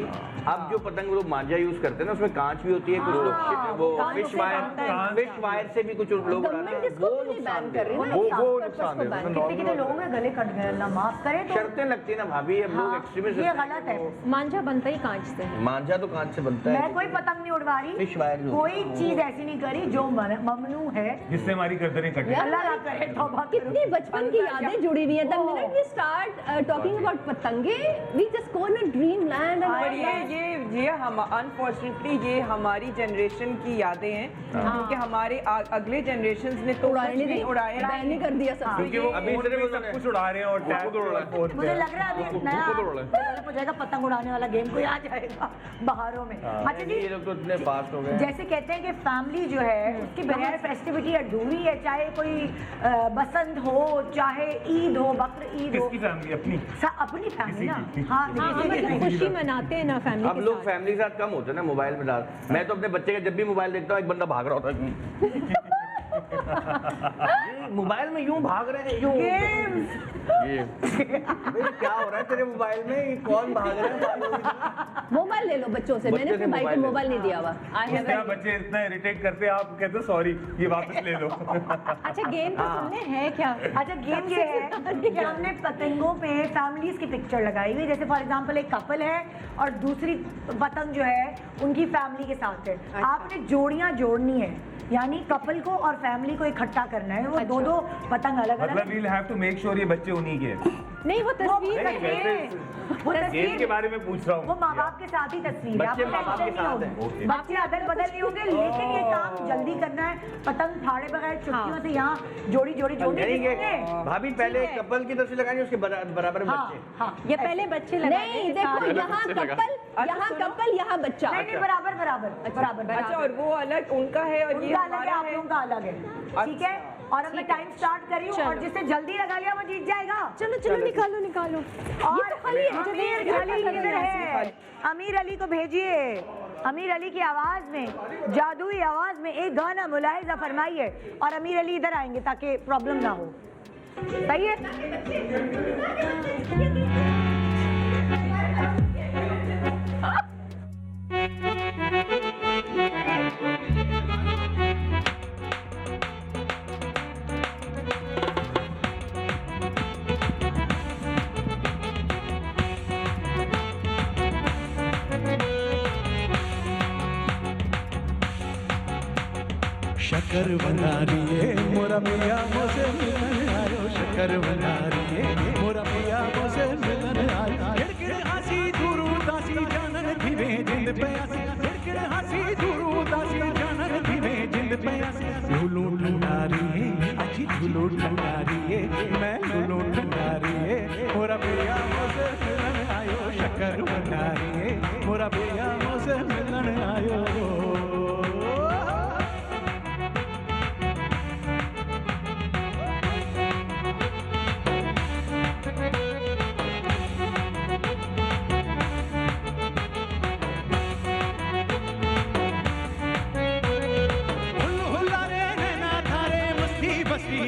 अब जो पतंग लोग मांझा यूज करते हैं ना उसमें कांच भी होती है, कुछ लोग वो कांच फिश से बनता है। वायर से भी कुछ लोग उड़ाते गवर्नमेंट हैं। इसको वो क्यों नहीं बैन नुकसान कर रही ना? वो साफ नुकसान पर्पस को है, बैन उसमें कितने लोगों में गले कट गए, अल्लाह माफ करे। तो शर्तें लगती है ना भाभी, अब लोग एक्सट्रीमिस्ट ये गलत है। मांझा बनता ही कांच से है। मांझा तो कांच से बनता मैं है। कोई पतंग नहीं उड़वा रही, फिश वायर जो कोई चीज ऐसी नहीं करी जो ममनू है। जिससे हमारी गर्दनें कटे। यार, अल्लाह ना करे, तौबा करो। कितनी बचपन की यादें जुड़ी हुई हैं। The minute we start talking about पतंगे, we just go in a dreamland and और ये हम अनफॉर्चुनेटली ये हमारी जनरेशन की यादें हैं, क्योंकि हमारे अगले जनरेशन ने तो उड़ाने कुछ भी नहीं, उड़ाया बैन नहीं कर दिया सब। क्योंकि वो अभी फोन सिर्फ पे सब उन्होंने- कुछ उड़ा रहे हैं और टैब खुद उड़ा रहे हैं। मुझे लग रहा है अभी वो नया खुद उड़ा है। डेवलप हो जाएगा, पतंग उड़ाने वाला गेम कोई आ जाएगा बाहरों में। अच्छा जी, ये लोग तो इतने फास्ट हो गए। जैसे कहते हैं कि फैमिली जो है उसकी बगैर फेस्टिविटी अधूरी है, चाहे कोई बसंत हो, चाहे ईद हो, बकर ईद हो। किसकी फैमिली अपनी? अपनी फैमिली ना। किसी की। हाँ हाँ मतलब खुशी मनाते हैं ना फैमिली अब के लोग साथ। फैमिली के साथ कम होते हैं ना, मोबाइल में डाल। मैं तो अपने बच्चे का जब भी मोबाइल देखता हूँ एक बंदा भाग रहा होता है। ये मोबाइल में यूं भाग रहे हैं, यूं गेम्स। ये भाई क्या हो रहा है तेरे मोबाइल में? ये कौन भाग रहा है? मोबाइल ले लो बच्चों से। मैंने बच्चे अपने से भाई को मोबाइल ले मोबाइल नहीं दिया हुआ। आई हैव क्या बच्चे इतना इरिटेट करते हैं, आप कहते हो सॉरी ये वापस ले लो। अच्छा गेम तो सुनने है क्या? अच्छा गेम ये है कि हमने पतंगों पे फैमिलीज की पिक्चर लगाई हुई है। जैसे फॉर एग्जांपल एक कपल है और दूसरी पतंग जो है उनकी फैमिली के साथ है। आपने जोड़ियां जोड़नी है, यानी कपल को और फैमिली को इकट्ठा करना है। वो दो दो पतंग अलग मतलब अलग। We'll have to make sure ये बच्चे उन्हीं के हैं। नहीं वो तस्वीर नहीं, वैसे वो गेम के तस्वीर बारे में पूछ रहा वो हूँ। माँ बाप के साथ ही तस्वीर है। बच्चे आपको माँ बाप के टेंशन नहीं साथ हैं। होगी। ओके। बच्चे अदल बदल नहीं होंगे, लेकिन ये काम जल्दी करना है। पतंग फाड़े बगैर चुटकियों से यहाँ जोड़ी जोड़ी जोड़ी यानी कि जिसमें- भाभी पहले कपल की तस्वीर लगानी, उसके बराबर में हाँ बच्चे। हाँ ये पहले बच्चे लगा नहीं, देखो यहाँ कपल यहाँ बच्चा। नहीं नहीं बराबर बराबर बराबर अच्छा, और वो अलग उनका है और ये उनका अलग है, हमारा आप है। लोगों का अलग है, ठीक है। और अब मैं टाइम स्टार्ट कर रही हूँ और जिसने जल्दी लगा लिया वो जीत जाएगा। चलो चलो निकालो निकालो। और अमीर अली किधर है? अमीर अली को भेजिए। अमीर अली की आवाज में, जादुई आवाज में एक गाना मुलाहिजा फरमाइए और अमीर अली इधर आएंगे ताकि प्रॉब्लम ना हो। सही है? शकर बना रही मोरा पिया मुझे मिलन आयो, शकर बना रही मोरा पिया मुझे मिलन आयो। खिड़खिड़ हंसी दूरू दासी जानन धीमे जिंद प्यासी, खिड़खिड़ हंसी दूरू दासी जानन धीमे जिंद प्यासी। झूलू ठंडारी है अच्छी झूलू ठंडारी है, मैं झूलू ठंडारी है मोरा पिया मुझे मिलन आयो, शकर बना रही मोरा पिया मुझे मिलन आयो।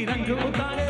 रंग उतारे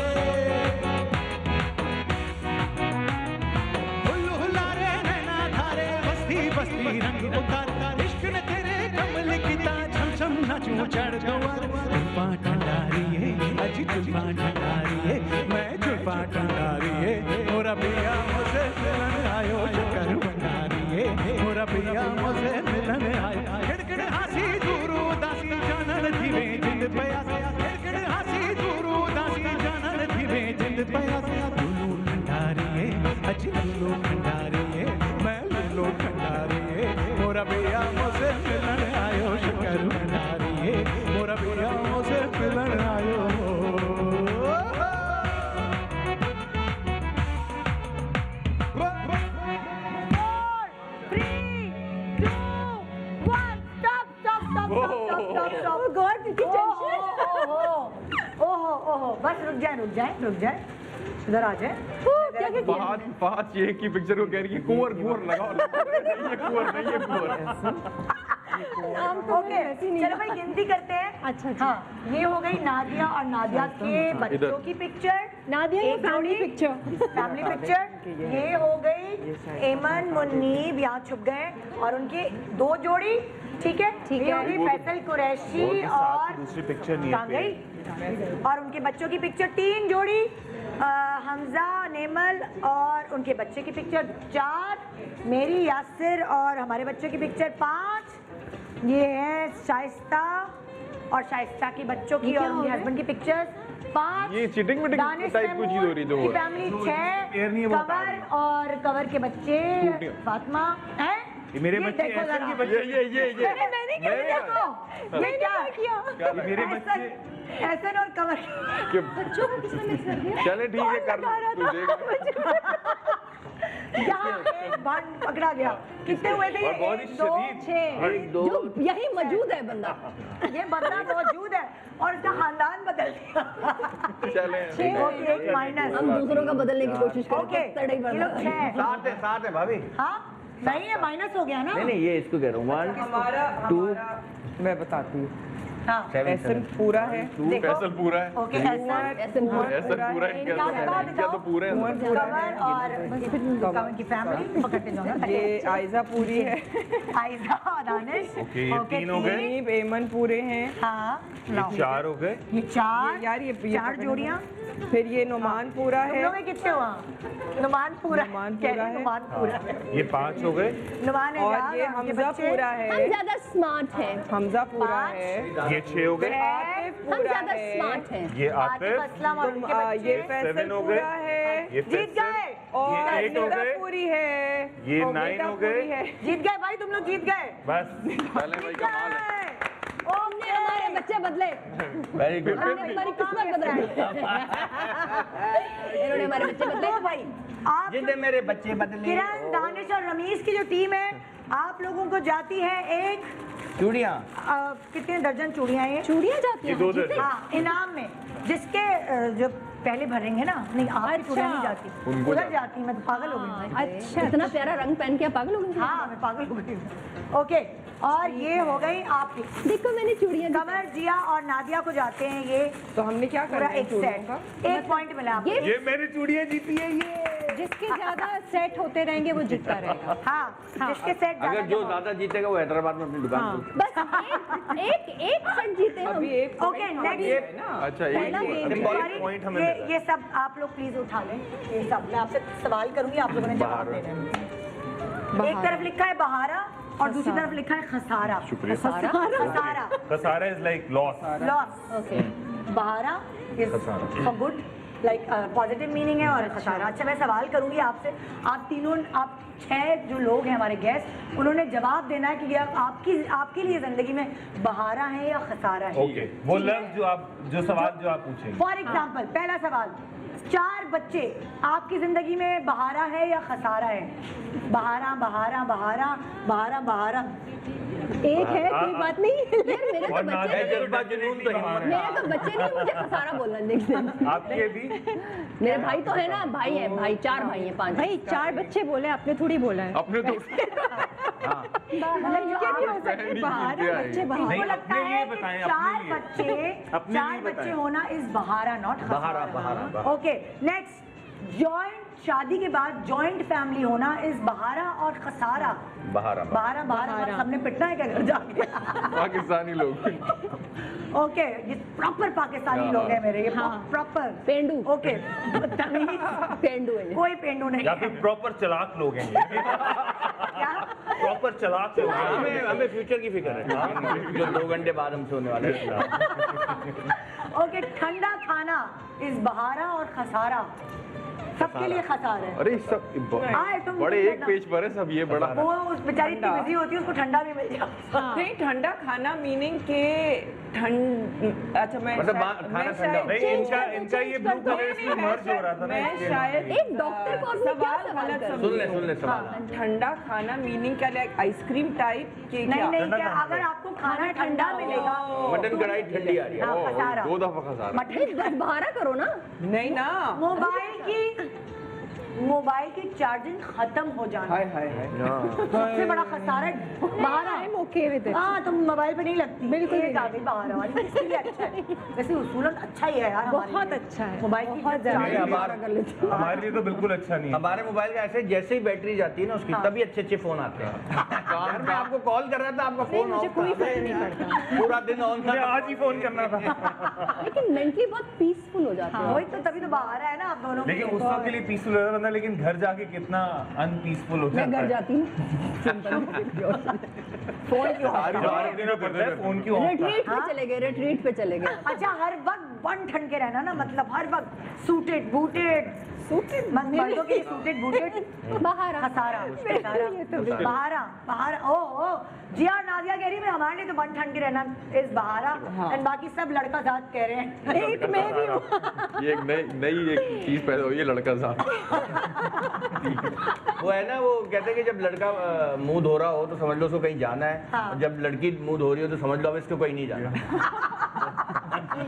हुल्लू हुल्लारे नैना धारे बस्ती बस्ती रंग उतारे। इश्क ने तेरे कमल किता छम छम नाचूं चढ़ गवार। जुल्फा ठंडारी है अजी जुल्फा ठंडारी है, मैं जुल्फा ठंडारी है मोरा पिया मुझे मिलन आयो, शकर भंडारी है मोरा पिया मुझे मिलन आयो। खिड़खिड़ हंसी दूरू दासी जानन धीमे जिंद प्यासी, खिड़खिड़ हंसी दूरू दासी जानन धीमे जिंद प्यासी। लूलू ठंडारी है अच्छी लूलू ठंडारी है, मैं लूलू ठंडारी है मोरा पिया मुझे मिलन आयो, शकर भंडारी है मोरा पिया मुझे मिलन आयो। 3, 2, 1 stop। गॉड कितनी टेंशन। ओहो बस रुक जाए इधर आ जाए। फहद ये की पिक्चर को कह रही है कुंवर लगाओ। नहीं ये कुंवर। ओके चलो भाई गिनती करते हैं। अच्छा हाँ, ये हो गई नादिया और नादिया के बच्चों की पिक्चर। नादिया ये फैमिली पिक्चर। ये हो गई एमन मुन्नीब यहाँ छुप गए और उनकी 2 जोड़ी। ठीक है ये होगी फैसल कुरैशी और दूसरी पिक्चर नहीं है और उनके बच्चों की पिक्चर 3 जोड़ी। हमजा नेमल और उनके बच्चे की पिक्चर 4, मेरी यासिर और हमारे बच्चों की पिक्चर 5। ये है शाइस्ता और शाइस्ता के बच्चों की और उनके हस्बैंड की पिक्चर्स 5। ये चीटिंग में टाइप कुछ चीज हो रही है। फैमिली 6, कवर और कवर के बच्चे फातिमा हैं। मेरे बच्चे देखो जरा। ये मैंने क्या किया? मेरे बच्चे एहसन और कवर बच्चों को किसने मिस कर दिया? चले ठीक है कर तू देख। यहाँ एक बंद पकड़ा गया। कितने हुए थे? 1, 2, 6 जो यही मौजूद है बंदा। ये बंदा मौजूद है और उसका खानदान बदल दिया। चले एक माइनस। हम दूसरों का बदलने की कोशिश ओके करें। ये लोग 6 साथ है भाभी। हाँ नहीं है माइनस हो गया ना। नहीं ये इसको कह रहा हूँ 1 हमारा 2 मैं बताती हूँ। हाँ एसन पूरा है। फैसल पूरा है। ओके एहसन पूरा है क्या तो पूरा है। कवर और कवर की फैमिली पकड़ते जाओ। ये आयजा पूरी है। आयजा और दानिश। ओके ये 3 हो गए। मुनीब एमन पूरे हैं। हाँ ये 4 हो गए। ये 4 यार ये 4 जोड़ियाँ। फिर ये नुमान पूरा तुम है। लोग कितने हुआ? नुमान पूरा नुमान कह पूरा रही है। नुमान पूरा है। ये 5 हो गए। नुमान है और ये हमजा पूरा हम है। ज्यादा स्मार्ट हैं। हमजा पूरा 5 है। ये 6 हो गए। आतिफ हम पूरा ज्यादा है। स्मार्ट हैं। ये आतिफ आतिफ। असलम और उनके बच्चे। ये फैसल 7 हो गए। पूरा है। ये जीत गए। और ये 8 हो निदा गए। पूरी है। ये और 9 निदा हो गए। पूरी है। जीत गए भाई तुम लोग जीत गए। बस चले भाई कमाल है। हमने हमारे बच्चे बदले। Very good. हमने हमारी किस्मत बदली। इन्होंने हमारे बच्चे बदले। तो भाई आप जिंदे मेरे बच्चे बदले। किरण दानिश और रमीज की जो टीम है आप लोगों को जाती है एक चूड़ियाँ कितने दर्जन चूड़ियाँ ये चूड़ियाँ जाती हैं दो दर्जन हाँ इनाम में जिसके जो पहले भरेंगे ना नहीं आपकी चूड़ियाँ नहीं जाती उनको उधर जाती मैं तो पागल हो गई अच्छा इतना प्यारा रंग पहन के आप पागल हो गए हाँ मैं पागल हो गई ओके और ये हो गई आपकी देखो मैंने चूड़ियाँ कमर जिया और नादिया को जाते हैं ये तो हमने क्या पूरा करा है एक चूड़ियों का? सेट एक पॉइंट मिला आपको ये मेरी चूड़ियाँ जीती है ये जिसके ज्यादा सेट होते रहेंगे वो जीतता रहेगा हाँ जिसके सेट अगर जो ज्यादा जीतेगा वो हैदराबाद में अपनी दुकान खोलता बस एक सेट जीते हम अभी एक ओके point नेक्स्ट है ना। अच्छा पहला एक गेम एक point हमें मिला है। ये सब आप लोग प्लीज उठा लें ये सब मैं आपसे सवाल करूंगी आप लोगों ने जवाब देना है एक तरफ लिखा है बहारा और दूसरी तरफ लिखा है खसारा शुक्रिया। खसारा खसारा is like loss loss okay बहारा is for good like positive meaning है और खसारा अच्छा मैं सवाल करूंगी आपसे आप तीनों आप 6 जो लोग हैं हमारे गेस्ट उन्होंने जवाब देना है कि आपके लिए जिंदगी में बहारा है या खसारा है ओके वो लफ्ज जो सवाल जो आप पूछेंगे फॉर एग्जाम्पल पहला सवाल 4 बच्चे आपकी जिंदगी में बहारा है या खसारा है बहारा बहारा बहारा बहारा बहारा एक है कोई बात नहीं यार मेरे तो और बच्चे नादिया के जज्बा जुनून तो हिम्मत मेरे तो बच्चे नहीं मुझे खसारा बोलना देखने आपके भी मेरे भाई तो है ना भाई है भाई 4 भाई हैं 5 भाई 4 बच्चे बोले आपने थोड़ी बोला है अपने तो इनके भी हो सकते हैं बाहर है, बच्चे बाहर नहीं, मुझे लगता अपने लिए है कि बताएं, 4 अपने लिए। बच्चे अपने 4 लिए बच्चे बताएं। होना इज बहारा नॉट बहारा, बहारा। ओके नेक्स्ट जॉइंट शादी के बाद जॉइंट फैमिली होना इज बहारा और खसारा बहारा बहारा बहारा सबने पिटना है क्या घर जाके पाकिस्तानी लोग ओके ये प्रॉपर पाकिस्तानी लोग हैं मेरे ये प्रॉपर पेंडू ओके तमीज पेंडू है कोई पेंडू नहीं या है फिर प्रॉपर चलाक लोग हैं ये क्या प्रॉपर चलाक लोग हैं हमें हमें फ्यूचर की फिक्र है जो 2 घंटे बाद हमसे होने वाले हैं ओके ठंडा खाना इस बहारा और खसारा सबके लिए खसारा है अरे सब आए तुम बड़े तुम एक पेज पर है सब ये बड़ा वो उस बेचारी इतनी बिजी होती है उसको ठंडा भी मिल जाता नहीं ठंडा खाना मीनिंग के ठंड अच्छा मैं मतलब शायद- खाना मैं ठंडा शायद- नहीं इनका ये ब्लू कलर इसमें मर्ज हो रहा था ना मैं इसलिए। शायद एक डॉक्टर को आपने क्या सवाल गलत कर समझी। सुन ले सवाल ठंडा खाना मीनिंग क्या लाइक आइसक्रीम टाइप के नहीं क्या नहीं ठंडा क्या खाना अगर आपको खाना ठंडा मिलेगा मटन कढ़ाई ठंडी आ रही है हाँ, खसारा 2 दफा खसारा बस बहारा करो ना नहीं ना मोबाइल की चार्जिंग खत्म हो जाना हाय हाय हाय सबसे बड़ा खसारा है बाहर I am okay with it हाँ तुम मोबाइल पे नहीं लगती बिल्कुल ये नहीं। काफी बाहर वाली इसके लिए अच्छा है वैसे उसूलन अच्छा ही है यार हमारे बहुत लिए। अच्छा है मोबाइल की बहुत चार्जिंग ज्यादा हमारा हमारे लिए तो बिल्कुल अच्छा नहीं है हमारे मोबाइल का ऐसे जैसे ही बैटरी जाती है ना उसकी तभी अच्छे अच्छे फोन आते हैं यार मैं आपको कॉल कर रहा था आपका फोन मुझे ऑफ कोई था। फर्क नहीं पड़ता पूरा दिन ऑन मुझे था आज ही फोन करना था लेकिन मेंटली बहुत पीसफुल हो जाते हाँ हो वही तो तभी तो बाहर है ना आप दोनों लेकिन उस वक्त के लिए पीसफुल रहता बंदा लेकिन घर जाके कितना अनपीसफुल हो मैं जाता घर है जाती हूँ फोन क्यों जवाब देना पड़ता है फोन की ऑफ रिट्रीट पे चले गए रिट्रीट पे चले गए अच्छा हर वक्त बन ठन के रहना ना मतलब हर वक्त सूटेड बूटेड मर्दों के लिए सूटेड बूटेड बहारा खसारा बहारा बहारा ओ जिया और नादिया कह रही है हमारे लिए तो बन ठन के रहना इस बहारा एंड बाकी सब लड़का साथ कह रहे हैं एक मैं भी हूँ ये एक नई एक चीज पैदा हुई है लड़का साहब वो है ना वो कहते हैं कि जब लड़का मुंह धो रहा हो तो समझ लो उसको कहीं जाना है हाँ। और जब लड़की मुंह धो रही हो तो समझ लो अब इसको कहीं नहीं जाना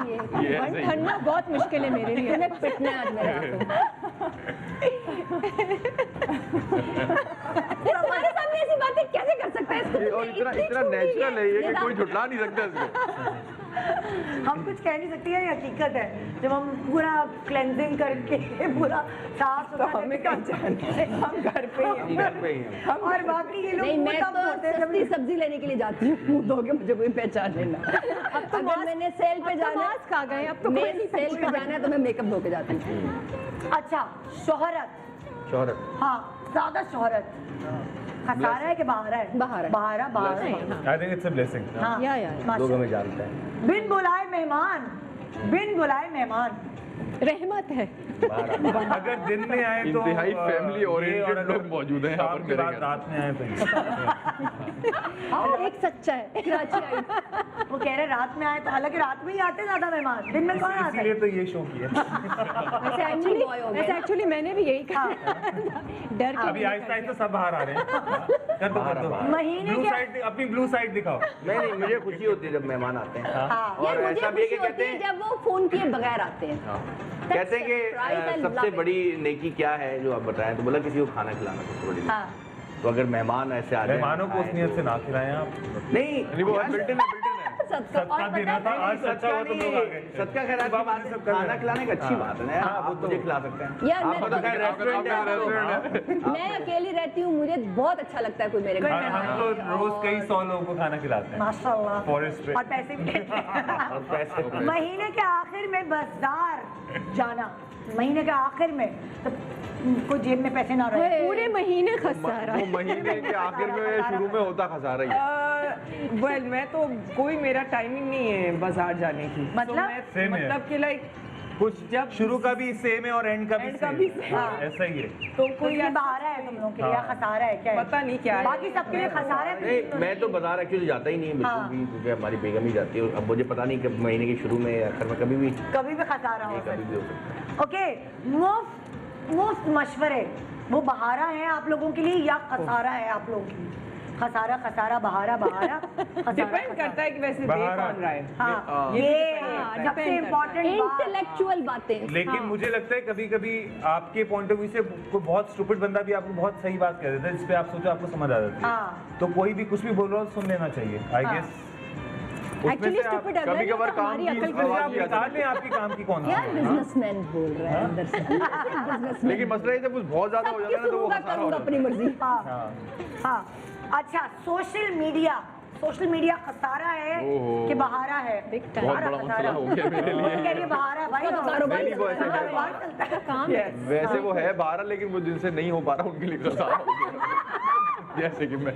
ये ऐसे ही ठंडा बहुत मुश्किल है मेरे लिए मैंने पिटना है आज मेरे हमारे सामने ऐसी बातें कैसे कर सकता है इसको और इतना इतना नेचुरल है ये कि कोई झुठला नहीं सकता इसको हम कुछ कह नहीं सकते ये हकीकत है जब हम पूरा क्लेंजिंग करके पूरा साफ तो सुथरा हमें कहाँ जाना है हम घर पे ही हैं। घर पे ही है और बाकी ये लोग नहीं मैं तब तो होते हैं जब सस्ती सब्जी लेने के लिए जाती हूँ मुंह धो के मुझे कोई पहचान लेना अब तो अगर मैंने सेल पे जाना मास्क आ गए अब तो मैं कोई नहीं सेल पे जाना है तो मैं मेकअप धो के जाती हूँ अच्छा शोहरत शोहरत हाँ ज्यादा शोहरत खसारा है कि बहारा है बहारा। बहारा बहारा I think it's a blessing हाँ या लोग हमें जानते हैं बिन बुलाए मेहमान बिन बुलाए मेहमान रहमत है अगर दिन में आए तो इंतहाई family oriented ये और अगर लोग मौजूद हैं यहाँ शाम पर के मेरे बाद घर। रात में आए तो ये। एक सच्चा है कराची आई। वो कह रहे रात में आए, तो हालांकि रात में ही आते ज्यादा मेहमान, दिन में कौन आता है? इसीलिए तो ये शो किया। वैसे एक्चुअली मैंने भी यही कहा डर के अभी आहिस्ता आहिस्ता सब बाहर आ रहे हैं। कर दो। महीने ब्लू क्या? साइड, अपनी ब्लू साइड दिखाओ। नहीं, मुझे खुशी होती है जब मेहमान आते हैं। हाँ। यार और मुझे ऐसा भी है खुशी कि होती कहते है हैं, जब वो फोन किए बगैर आते हैं। कहते हैं कि surprise, I सबसे love it. बड़ी नेकी क्या है जो आप बताएं, तो बोला किसी को खाना खिलाना सबसे बड़ी नेकी। हाँ। तो अगर मेहमान ऐसे आ जाए, मेहमानों को उस नियत से ना खिलाएं आप। नहीं नहीं वो बिल्डिंग है, बिल्डिंग है। सदका सदका देना था, आज सच्चा हुआ तो लोग आ गए। सदका खैरात की बात है, खाना खिलाने की अच्छी बात है ना, आप मुझे खिला सकते हैं। यार मैं आपको तो खैर रेस्टोरेंट है। मैं अकेली रहती हूँ, मुझे बहुत अच्छा लगता है कोई मेरे घर में हम आए। तो रोज कई 100 लोगों को खाना खिलाते हैं माशाल्लाह। फॉरेस्ट पे। और पैसे भी देते हैं। और पैसे महीने के आखिर में बाजार जाना, महीने के आखिर में तो कोई जेब में पैसे ना रहे। पूरे महीने खसारा वो महीने के आखिर में या शुरू में होता खसारा ही। वेल मैं तो कोई मेरा टाइमिंग नहीं है बाजार जाने की। मतलब? Same है। मतलब कि लाइक कुछ जब शुरू का भी सेम है और एंड का भी End का सेम भी है। same। हाँ, ऐसा ही है। तो कोई कोई बहारा है तुम लोगों के लिए या खसारा है क्या है? पता नहीं क्या है। बाकी सबके लिए खसारा है। नहीं, मैं तो बाजार एक्चुअली जाता ही नहीं है हाँ। बिल्कुल भी, क्योंकि हमारी बेगम ही जाती है। अब मुझे पता नहीं कब महीने के शुरू में या आखिर में कभी भी कभी भी खसारा हो कभी भी हो सकता है। ओके, मुफ्त मशवरे वो बहारा है आप लोगों के लिए या खसारा है आप लोगों के लिए? खसारा खसारा बहारा बहारा डिपेंड करता है कि वैसे दे बहारा। कौन रहा है। हाँ, ये ये भी सबसे depend इम्पोर्टेंट इंटेलेक्चुअल बातें। लेकिन मुझे लगता है कभी कभी आपके पॉइंट ऑफ व्यू से कोई बहुत स्टूपिड बंदा भी आपको बहुत सही बात कह देता है, जिसपे आप सोचो आपको समझ आ जाती है। हाँ। तो कोई भी कुछ भी बोल रहा हो सुन लेना चाहिए, आई हाँ। गेस। एक्चुअली स्टूपिड अगर कभी है कभार तो काम हमारी की अकल आवाज़ खराब भी आ निकाल लें आपकी काम की कौन सी यार है। बिजनेसमैन बोल रहा है अंदर से। बिजनेसमैन। लेकिन मसला ये जब कुछ बहुत ज्यादा हो जाता है ना तो वो सुनूंगा, खसारा हो करूंगा जाता अपनी है। मर्जी। हाँ हाँ। अच्छा, सोशल मीडिया खसारा है ओहो। कि बहारा है? बहुत बड़ा मसला हो गया मेरे वो लिए। कह रही है बहारा है भाई, उसका तो कारोबार नहीं, वो ऐसे चलता है। कारोबार चलता है। काम है। वैसे वो है बारह, लेकिन वो जिनसे नहीं हो पा रहा उनके लिए खसारा हो गया। जैसे कि मैं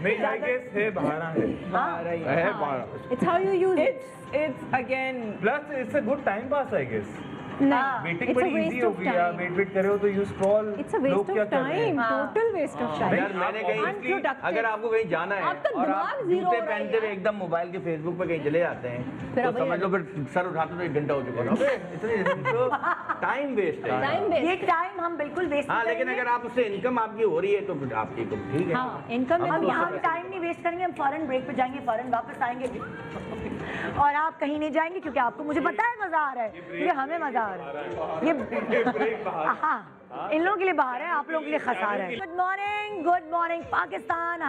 नहीं, आई गेस है बहाना है। बहारा ही है। है बारह। It's how you use it. It's again plus it's a good time pass I guess. हाँ। वेटिंग It's a बड़ी waste इजी हो of गई, आप time. वेट करे हो तो you scroll. It's a waste of time, total waste of time. यार मैंने कहीं Unproductive. अगर आपको कहीं जाना है आपका और दिमाग आप zero जूते हो रहा है पहनते हुए यार। एकदम मोबाइल के फेसबुक पे कहीं चले जाते हैं फिर तो अब समझ लो फिर सर उठाते तो 1 घंटा हो चुका है। इतनी तो टाइम वेस्ट है। टाइम ये वेस्ट। टाइम हम बिल्कुल वेस्ट हाँ, नहीं लेकिन करेंगे। अगर आप उससे इनकम आपकी हो रही है तो फिर आपकी तो ठीक है। हाँ, इनकम हम तो यहाँ सब टाइम नहीं वेस्ट करेंगे, हम फौरन ब्रेक पे जाएंगे, फौरन वापस आएंगे और आप कहीं नहीं जाएंगे क्योंकि आपको मुझे पता है मजा आ रहा है, क्योंकि हमें मजा आ रहा है। ये हाँ, इन लोगों के लिए बाहर है, आप लोगों के लिए खसारा है। Good morning Pakistan.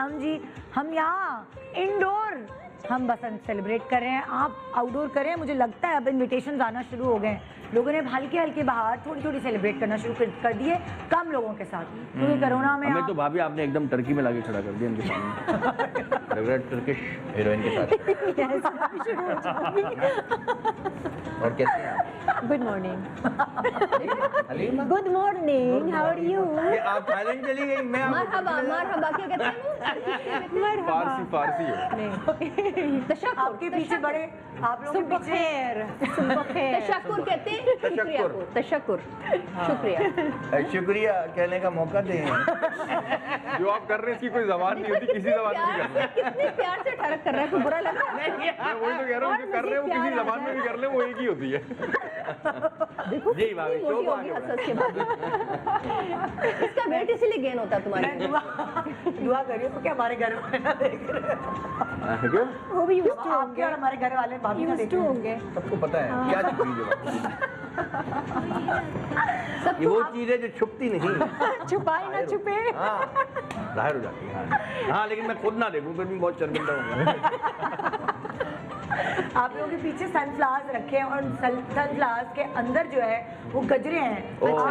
हम यहाँ इंडोर हम बसंत सेलिब्रेट कर रहे हैं, आप आउटडोर कर रहे हैं। मुझे लगता है अब इनविटेशन आना शुरू हो गए हैं, लोगों ने हल्के हल्के बाहर थोड़ी थोड़ी सेलिब्रेट करना शुरू कर दिए, कम लोगों के साथ, क्योंकि कोरोना में हमें आप- तो भाभी आपने एकदम टर्की में लाके खड़ा कर दिया इनके सामने। लग रहा है टर्किश हीरोइन के साथ। और कैसे हैं आप? Good morning. Halima? Good morning, how are you? ये आप थाईलैंड चली गई, मैं मरहबा मरहबा क्या कहते हैं फारसी फारसी हो। तशक्कुर। आपके पीछे बड़े, आप लोगों के पीछे तशक्कुर कहते हैं शुक्रिया को। तशक्कुर, शुक्रिया। शुक्रिया कहने का मौका दें। जो आप कर रहे हैं इसकी कोई जबान नहीं होती, किसी जबान में नहीं प्यार करना। से कितने प्यार से ठरक कर रहा है, कोई बुरा लग रहा है? मैं वही तो कह रहा हूँ, जो कर रहे हैं वो किसी जबान में भी कर ले वो एक ही होती है। देखो जी भाभी, कितनी मोटी शो को होगी आगे हंस-हंस के बाद। इसका वेट इसीलिए गेन होता है तुम्हारे। दुआ करिए तो क्या हमारे घर वाले ना देख रहे हैं। क्यों? वो भी यूज्ड टू आपके और हमारे घर वाले भाभी ना यूज्ड देख टू रहे हैं। होंगे। सबको पता है क्या चीज है। ये वो चीज है जो छुपती नहीं, छुपाए ना छुपे। हाँ जाहिर हो जाती है। हाँ, लेकिन मैं खुद ना देखूं फिर भी बहुत शर्मिंदा हूँ। आप लोगों के पीछे सनफ्लावर्स रखे हैं और सनफ्लावर्स के अंदर जो है वो गजरे हैं। ओह।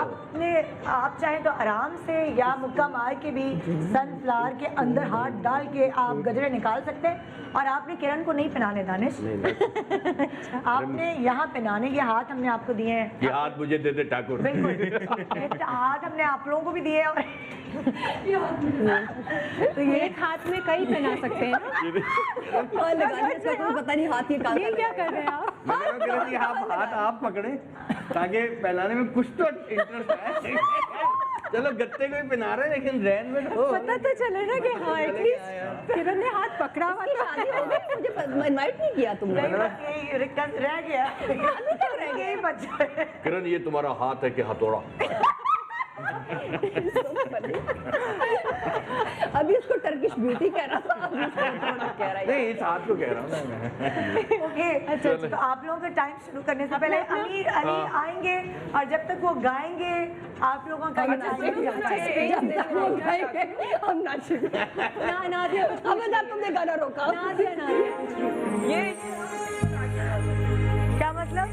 आप चाहें तो आराम से या मुक्का मार के भी सनफ्लावर के अंदर हाथ डाल के आप गजरे निकाल सकते हैं। और आपने किरण को नहीं पहनाने दानिश, आपने यहाँ पहनाने के हाथ हमने आपको दिए हैं। ये हाथ मुझे दे दे ठाकुर। बिल्कुल, हाथ हमने आप लोगों को भी दिए हैं और तो ये एक हाथ में कई पहना सकते हैं ना। और लगाने से कोई पता नहीं हाथ ये कहाँ ये का क्या लगाएगा। कर रहे हैं आप? मैं कह रहा हूँ कि आप हाथ आप पकड़े ताकि पहनाने में कुछ तो इंटरेस्ट है। चलो गत्ते को ही पहना रहे हैं लेकिन रैन में तो पता तो चले ना कि हाँ एटलीस्ट किरण ने हाथ पकड़ा हुआ इसकी था। शादी हो गई, मुझे इनवाइट नहीं किया तुमने। नहीं, बस यही रह गया, यही बच्चा है। किरण ये तुम्हारा हाथ है कि हथौड़ा? अभी उसको टर्किश ब्यूटी कह रहा था, अभी उसको थोड़ा कह रहा है। नहीं इस हाथ को कह रहा हूँ ना मैं। ओके, अच्छा तो आप लोगों का टाइम शुरू करने से पहले अमीर अली आएंगे और जब तक वो गाएंगे आप लोगों का जब तक वो गाएंगे, हम नाचेंगे। ना दिया हमें तो तुमने गाना रोका। ना दिया ये क्या मतलब?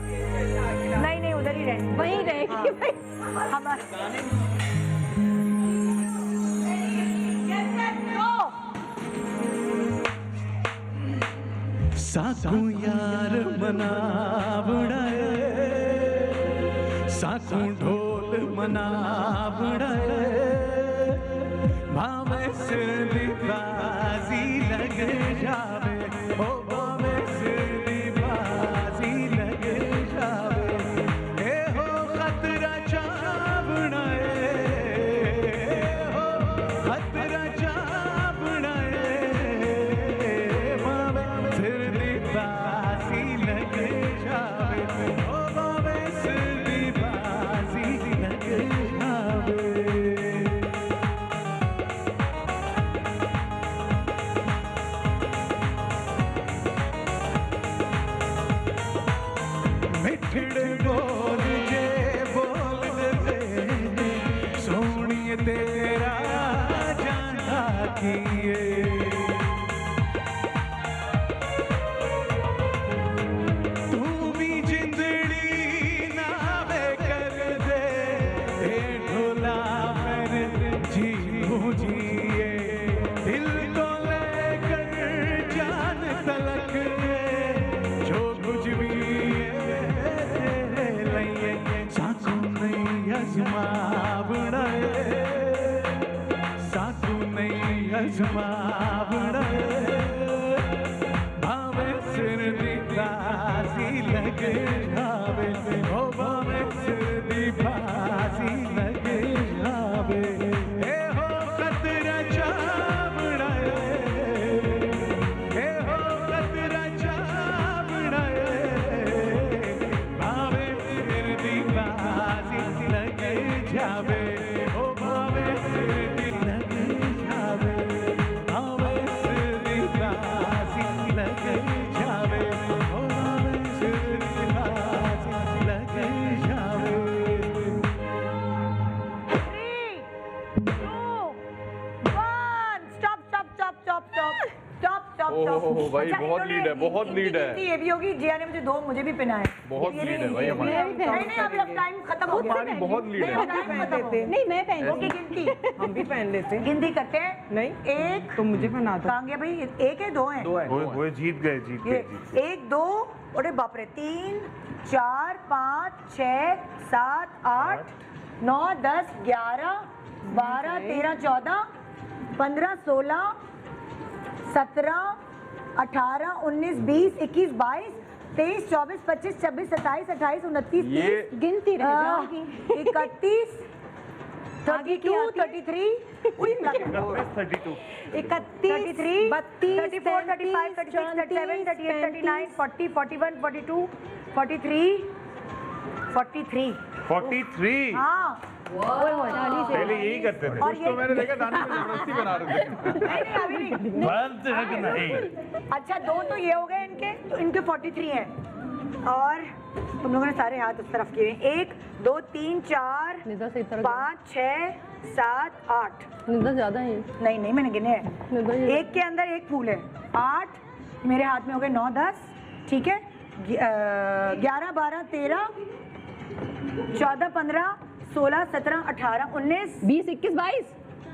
नहीं उधर ही रहे, वहीं रहेगी। साकू यार मना बुड़ाए, साकू ढोल मना बुड़ाए, भावे सिरदी बाजी लग जावे, ओ भावे सिरदी बाजी लग जावे, ए हो खतरा चा बुड़ाए, हो खतरा चा बुड़ाए, भावे सिरदी बाजी लग जावे, ओ भावे सिरदी बाजी लग जावे। मिठड़े बोल जे बोल दे, सोनिए तेरा जाना किए, तू भी जिंदड़ी नावे कर दे, ए ढोला पर जी जिए, दिल को लेकर जान तलक जो कुछ भी साकू नहीं अजमा बुड़ाए, साकू नहीं अजमा बुड़ाए, भावे सिर दिखासी लग जावे, ओ भावे सिर दिखासी लग जावे, ए हो खतरा चा बुड़ाए, ए हो खतरा चा बुड़ाए, भावे सिर दिखासी लग जावे, ओ भावे सिर लग जावे, भावे सिर दिखासी लग जावे, ओ भावे सिर दिखासी लग जावे। 3, 2, 1 स्टॉप ओहो, भाई, बहुत lead है, बहुत lead है। ये भी होगी, जिया ने मुझे 2 मुझे भी पहना है। बहुत ये lead भी- है भाई ये हमारी। भी- नहीं अभी अब टाइम खत्म हो गया। हमारी बहुत लीड है। नहीं, time खत्म हो गया। नहीं मैं पहन ओके, गिनती हम भी पहन लेते। गिनती करते हैं। नहीं, 1 तो मुझे पहना दो। कहाँ गया भाई? 1 है 2 है? वो जीत गए ये 1 2 अरे बाप रे 3 4 5 6 7 8 9 10 11 12 13 14 15 16 17 18 19 20 21 22 23 24 25 26 27 28 29 ये 30 गिनती रह जाऊंगी। 31 32 33 32 33 34 35 36 37 38 39 40 41 42 43 43 43 हाँ पहले यही करते थे। और ये मैंने देखा दानी में जबरदस्ती बना रहे थे। नहीं अभी नहीं बंद है कि नहीं? अच्छा 2 तो ये हो गए इनके, तो इनके 43 हैं और तुम लोगों ने सारे हाथ उस तरफ किए 1 2 3 4 निदा से इतना 5 6 7 8 निदा ज्यादा है। नहीं मैंने गिने हैं। निदा ये- एक के अंदर एक फूल है 8 मेरे हाथ में हो गए 9 10 ठीक है 11 12 13 14 15 16 17 18 19 20 21 22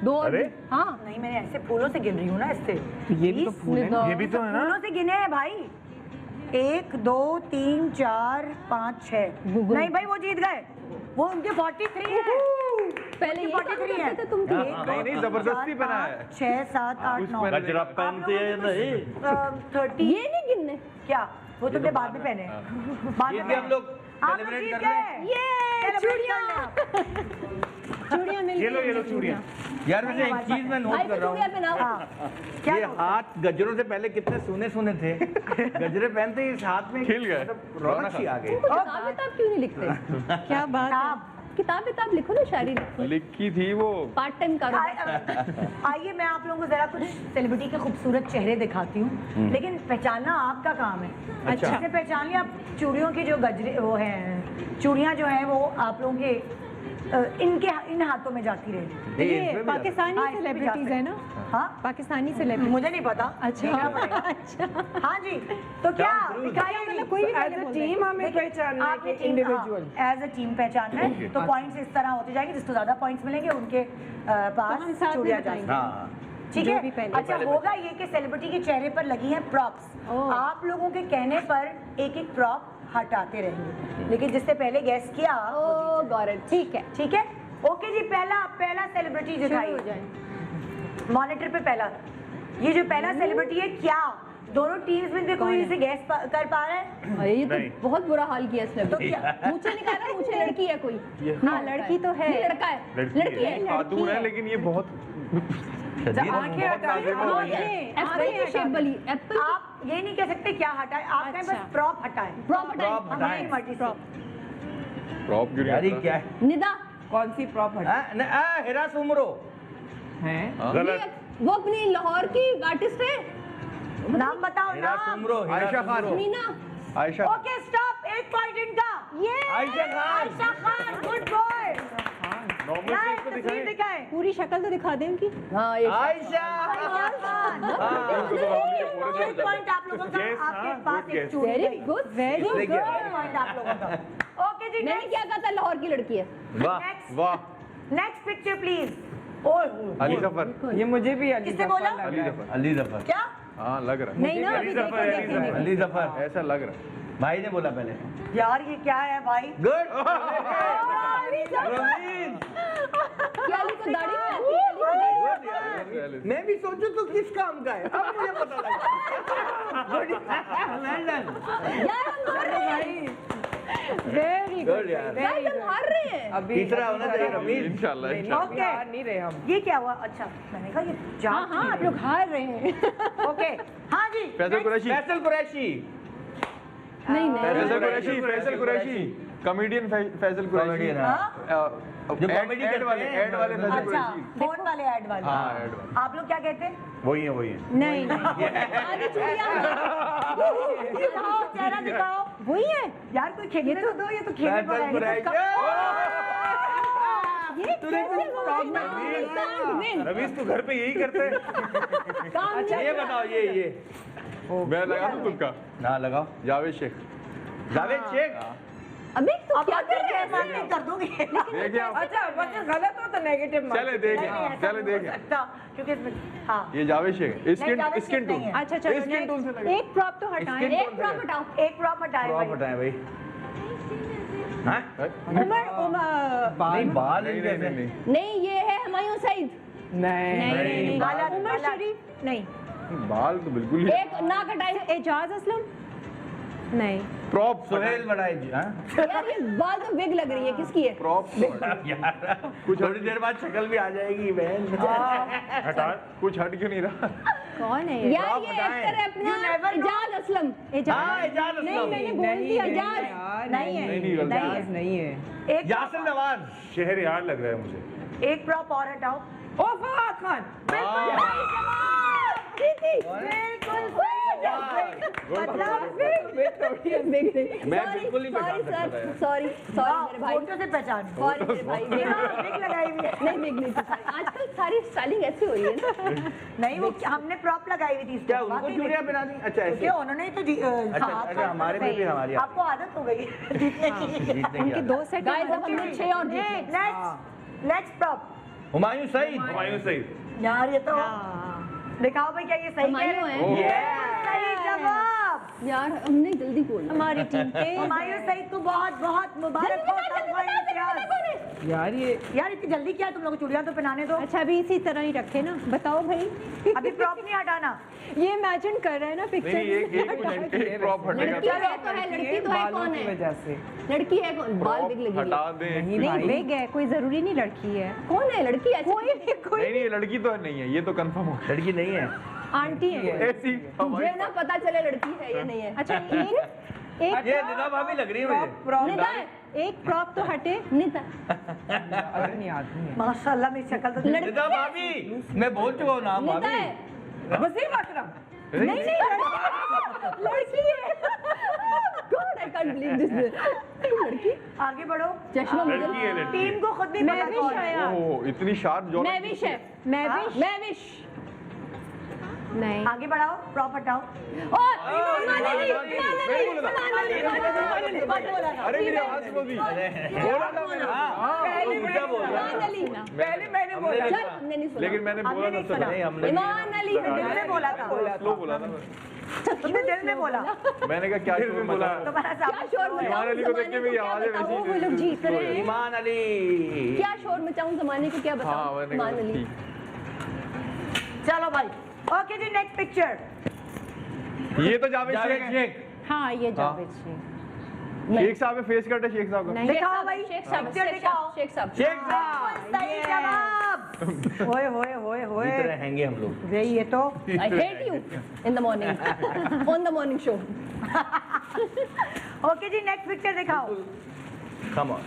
2 अरे? हाँ नहीं मैंने ऐसे फूलों से गिन रही हूँ ना इससे ये भी तो फूल है ना। ये भी तो है ना। फूलों से गिने हैं भाई 1 2 3 4 5 6 गुगल। नहीं भाई वो जीत गए वो उनके 43 है पहले ये 43 है करते थे तुम तो। नहीं, जबरदस्ती बना है। 6 7 8 9 मैंने गजरा पहनती है या नहीं? 30 ये नहीं गिनने। क्या वो तुमने बाद में पहने बाद ये में भी हम लोग आप लोग सेलिब्रेट जीत कर रहे हैं। गए ये चूड़ियां चूड़ियाँ मिल ये लो गई चूड़ियाँ। यार वैसे एक चीज मैं नोट भाई कर रहा चूड़ियाँ हूँ, पहनाओ। क्या ये लोग? हाथ गजरों से पहले कितने सुने सुने थे, गजरे पहनते ही इस हाथ में खिल गए। मतलब रौनक सी आ गई। किताब विताब क्यों नहीं लिखते? क्या बात है। किताब विताब लिखो ना, शायरी लिखो, लिखी थी वो। पार्ट टाइम कारोबार। आइए मैं आप लोगों को जरा कुछ सेलिब्रिटी के खूबसूरत चेहरे दिखाती हूँ, लेकिन पहचानना आपका काम है। अच्छा। इससे पहचान लिया आप चूड़ियों की जो गजरे वो हैं, चूड़ियाँ जो हैं वो आप लोगों के इन हाथों में जाती रहे। ये ये इसमें भी जाता पाकिस्तानी हाँ, इसमें भी जा सेलिब्रिटीज है ना? हाँ पाकिस्तानी सेलिब्रिटी। मुझे नहीं पता। अच्छा देखना पड़ेगा। अच्छा। हाँ जी, तो क्या दिखाइए मतलब कोई भी एज अ टीम हमें पहचानना है कि इंडिविजुअल। एज अ टीम पहचानना है, तो पॉइंट्स इस तरह होते जाएंगे, जिसको ज्यादा पॉइंट्स मिलेंगे उनके हम पास साथ में चूड़ियाँ बताएंगे। जाएंगी। हाँ, ठीक जो है। भी पहले- अच्छा होगा ये कि सेलिब्रिटी के चेहरे पर लगी हैं प्रॉप्स, ओह। आप लोगों के कहने पर एक एक प्रॉप हटाते रहेंगे, लेकिन जिससे पहले गैस किया ओ गॉट इट। ठीक है, ठीक है, ओके जी। पहला सेलिब्रिटी शुरू हो दिखाइए जाए। मॉनिटर पे। पहला ये जो पहला सेलिब्रिटी है, क्या दोनों टीम्स में से कोई इसे गैस कर पा रहा है? अरे ये नहीं। तो बहुत बुरा हाल किया इसने। तो क्या? मुझे निकाला, मुझे लड़की है कोई। हाँ लड़की तो है। नहीं, लड़का है, लड़की लड़की है। खातून है लेकिन ये बहुत आंखें हटा दे। एप्पल की शेप वाली एप्पल। आप ये नहीं कह सकते क्या हटाए, आप कहें अच्छा। बस प्रॉप हटाए। प्रॉप प्रॉप हटाए। हटाएं। हमारी मर्जी से। प्रॉप गिर यार ये गया क्या है? निदा। कौन सी प्रॉप हटा हेरा सुमरो। है? गलत। वो अपनी लाहौर की आर्टिस्ट है, नाम बताओ हेरा नाम। सुमरो, आयशा खान। मीना। आयशा। ओके स्टॉप, एक पॉइंट इनका। ये Ayesha Khan. Ayesha Khan, good boy. Normal live इसको तस्वीर दिखाएं। दिखाएं। पूरी शक्ल तो दिखा दें उनकी। हाँ ये आयशा। एक पॉइंट आप लोगों का, Yes, आपके हाँ, पास good एक guess. चूड़ी वेरी गई। गुड, वेरी इसने गुड। किया। एक पॉइंट आप लोगों का। ओके जी, मैंने क्या कहा था, लाहौर की लड़की है। वाह नेक्स्ट वाह। Next picture please. ओए अली जफर। ये मुझे भी अली किसने जफर बोला? लग अली रहा है। जफर। अली जफर। क्या? हाँ लग रहा है। नहीं ना अली अभी जफर, देखो अली देखेंगे। जफर। अली जफर। ऐसा लग रहा है। भाई ने बोला पहले। यार ये क्या है भाई? गुड। क्या अली को दाढ़ी में आती है? अली को दाढ़ी- मैं भी सोचूं तो किस काम का है, अब मुझे पता लगा। Well done. यार हम हार रहे हैं। वेरी Good यार। गाइस हम हार रहे हैं। अभी तीसरा होना चाहिए रमीज। इंशाल्लाह नहीं, इंशाल्लाह। अभी हार नहीं रहे हम। ये क्या हुआ? अच्छा मैंने कहा ये हाँ हाँ आप लोग हार रहे हैं। ओके हाँ जी। फैसल कुरैशी। फैसल कुरैशी। नहीं फैसल नहीं कुरैशी। फैसल कुरैशी। कॉमेडियन फैसल कुरैशी। Comedian, हाँ। जो comedy ऐड करते वाले हैं, ऐड वाले फैसल अच्छा कुरैशी। फोन वाले ऐड वाले। हाँ ऐड वाले। आप लोग क्या कहते हैं? वही है, वही है। नहीं नहीं आधी चूड़ियां। दिखाओ चेहरा दिखाओ। वही है। यार कोई खेलने तो दो, ये तो खेलने फैसल पर कुरैशी। ये कैसे रवीश तू घर पे यही करते हैं? अच्छा ये बताओ, ये मैं लगा दूं तुक्का। ना लगाओ। जावेद शेख। जावेद शेख। अबे तू अब क्या क्या कर रहा है? मैं कर दूंगी। देखिए आप। अच्छा अगर गलत हो तो नेगेटिव मार्क। चले देखें। नहीं, ऐसा चले नहीं हो देखें। सकता, क्योंकि इसमें हाँ ये जावेद शेख है। Skin Javed skin Sheikh tool. नहीं है। अच्छा चलो स्किन टूल से next, लगे। एक प्रॉप तो हटाएं। Skin एक प्रॉप हटाओ। एक प्रॉप हटाए प्रॉप भाई। हटाएं भाई। हाँ? उमर नहीं बाल नहीं इनके नहीं ऐसे। नहीं नहीं ये है हुमायूं सईद। नहीं नहीं नहीं नहीं गलत, उमर गलत। शरीफ नहीं। नहीं। बाल तो बिल्कुल ही। एक नाक हटाई। एजाज असलम नहीं। प्रॉप सुहेल बढ़ाए जी। हाँ? यार ये बाल तो विग लग रही है, किसकी है? प्रॉप यार कुछ थोड़ी देर बाद शक्ल भी आ जाएगी बहन। हटा। कुछ हट क्यों नहीं रहा? कौन है ये? यार प्रॉप ये हटाएं। एक्टर है अपना एजाज असलम। हाँ एजाज एजाज नहीं असलम। मैंने बोल दिया एजाज। यार, नहीं है नहीं, गलती। नहीं है। एजाज नहीं है। एक यासिर नवाज। शहरयार लग रहा है मुझे। एक प्रॉप और हटाओ। ओ फवाद खान। बिल्कुल सही जवाब। बिल्कुल सही जवाब। मतलब मैं बिल्कुल नहीं पहचान सकता था यार। सॉरी सॉरी मेरे भाई। फोटो से पहचान। सॉरी मेरे भाई। बिग लगाई हुई है। नहीं बिग नहीं थी सारी। आजकल सारी स्टाइलिंग ऐसी हो रही है ना। नहीं वो हमने प्रॉप लगाई हुई थी इसको। क्या उनको वाकई में। चूड़ियां पहना दी? अच्छा ऐसे। क्यों उन्होंने ही तो अच्छा, हमारे में भी हमारी आदत। आपको आदत हो गई जीतने की। जीतने की उनके आदत। दो सेट गाइस अब हमने 6 और जीते। Next prop. हुमायूं सईद। हुमायूं सईद। यार ये तो दिखाओ भाई क्या ये सही कह रहे हुमायूं हैं? है। बिल्कुल सही जवाब। यार हमने जल्दी बोलना। हमारी टीम के हुमायूं सईद को बहुत बहुत मुबारक हो तमगा इम्तियाज। यार इतनी जल्दी क्या है, तुम लोग चूड़ियां तो पहनाने दो। अच्छा अभी इसी तरह ही रखे ना, बताओ भाई। अभी प्रॉप नहीं हटाना। ये इमेजिन कर रहे हैं ना पिक्चर नहीं एक प्रॉप हटेगा लड़की है तो है, लड़की तो है, कौन है? वजह से लड़की है कौन? बाल बिग लगी हटा दें। नहीं बेग है, कोई जरूरी नहीं लड़की है। कौन है लड़की? ऐसी कोई नहीं लड़की तो नहीं है, ये तो कंफर्म हो लड़की नहीं है। आंटी है। ऐसी मुझे ना पता चले लड़की है या नहीं है। अच्छा एक ये निदा भाभी लग रही है मुझे। निदा है, एक प्रॉप तो हटे। निदा अरे नहीं आदमी है। माशाल्लाह मेरी शक्ल तो निदा भाभी मैं बोल चुका हूँ नाम निदा भाभी। है। वसीम अकरम। नहीं लड़की है। God, I can't believe this. लड़की आगे बढ़ो। चश्मा मुझे लड़की है, लड़की टीम को खुद भी मैं पता भी कौन है। शायद ओह इतनी शार्प जो मैविश है। मैविश नहीं। आगे बढ़ाओ, प्रॉप हटाओ। और अरे मेरी आवाज बोल दी बोला था मैंने पहले मैंने बोला चल हमने नहीं सुना। लेकिन मैंने बोला था सर नहीं हमने ईमान अली दिल में बोला था। स्लो बोला था तुमने दिल में बोला। मैंने कहा क्या शोर बोला तुम्हारा क्या सामने शोर मचाऊं ईमान अली को देख के मेरी आवाज है वो लोग वैसी जीत रहे हैं। ईमान अली। क्या शोर मचाऊं जमाने को, क्या हाँ बताऊं? मैंने ईमान कहा अली ठीक चलो भाई। ओके जी नेक्स्ट पिक्चर। ये तो जावेद जावेद शेख शेख। हाँ ये जावेद शेख। शेख साहब है, फेस कट है शेख साहब का नहीं दिखाओ भाई, शेख साहब, पिक्चर शेख दिखाओ। साहब, शेख साहब। शेख साहब। सही जवाब। होए होए होए होए। इस तरह हैंगे हम लोग। वे ये तो I hate you in the morning on the morning show. Okay जी नेक्स्ट पिक्चर दिखाओ। Come on.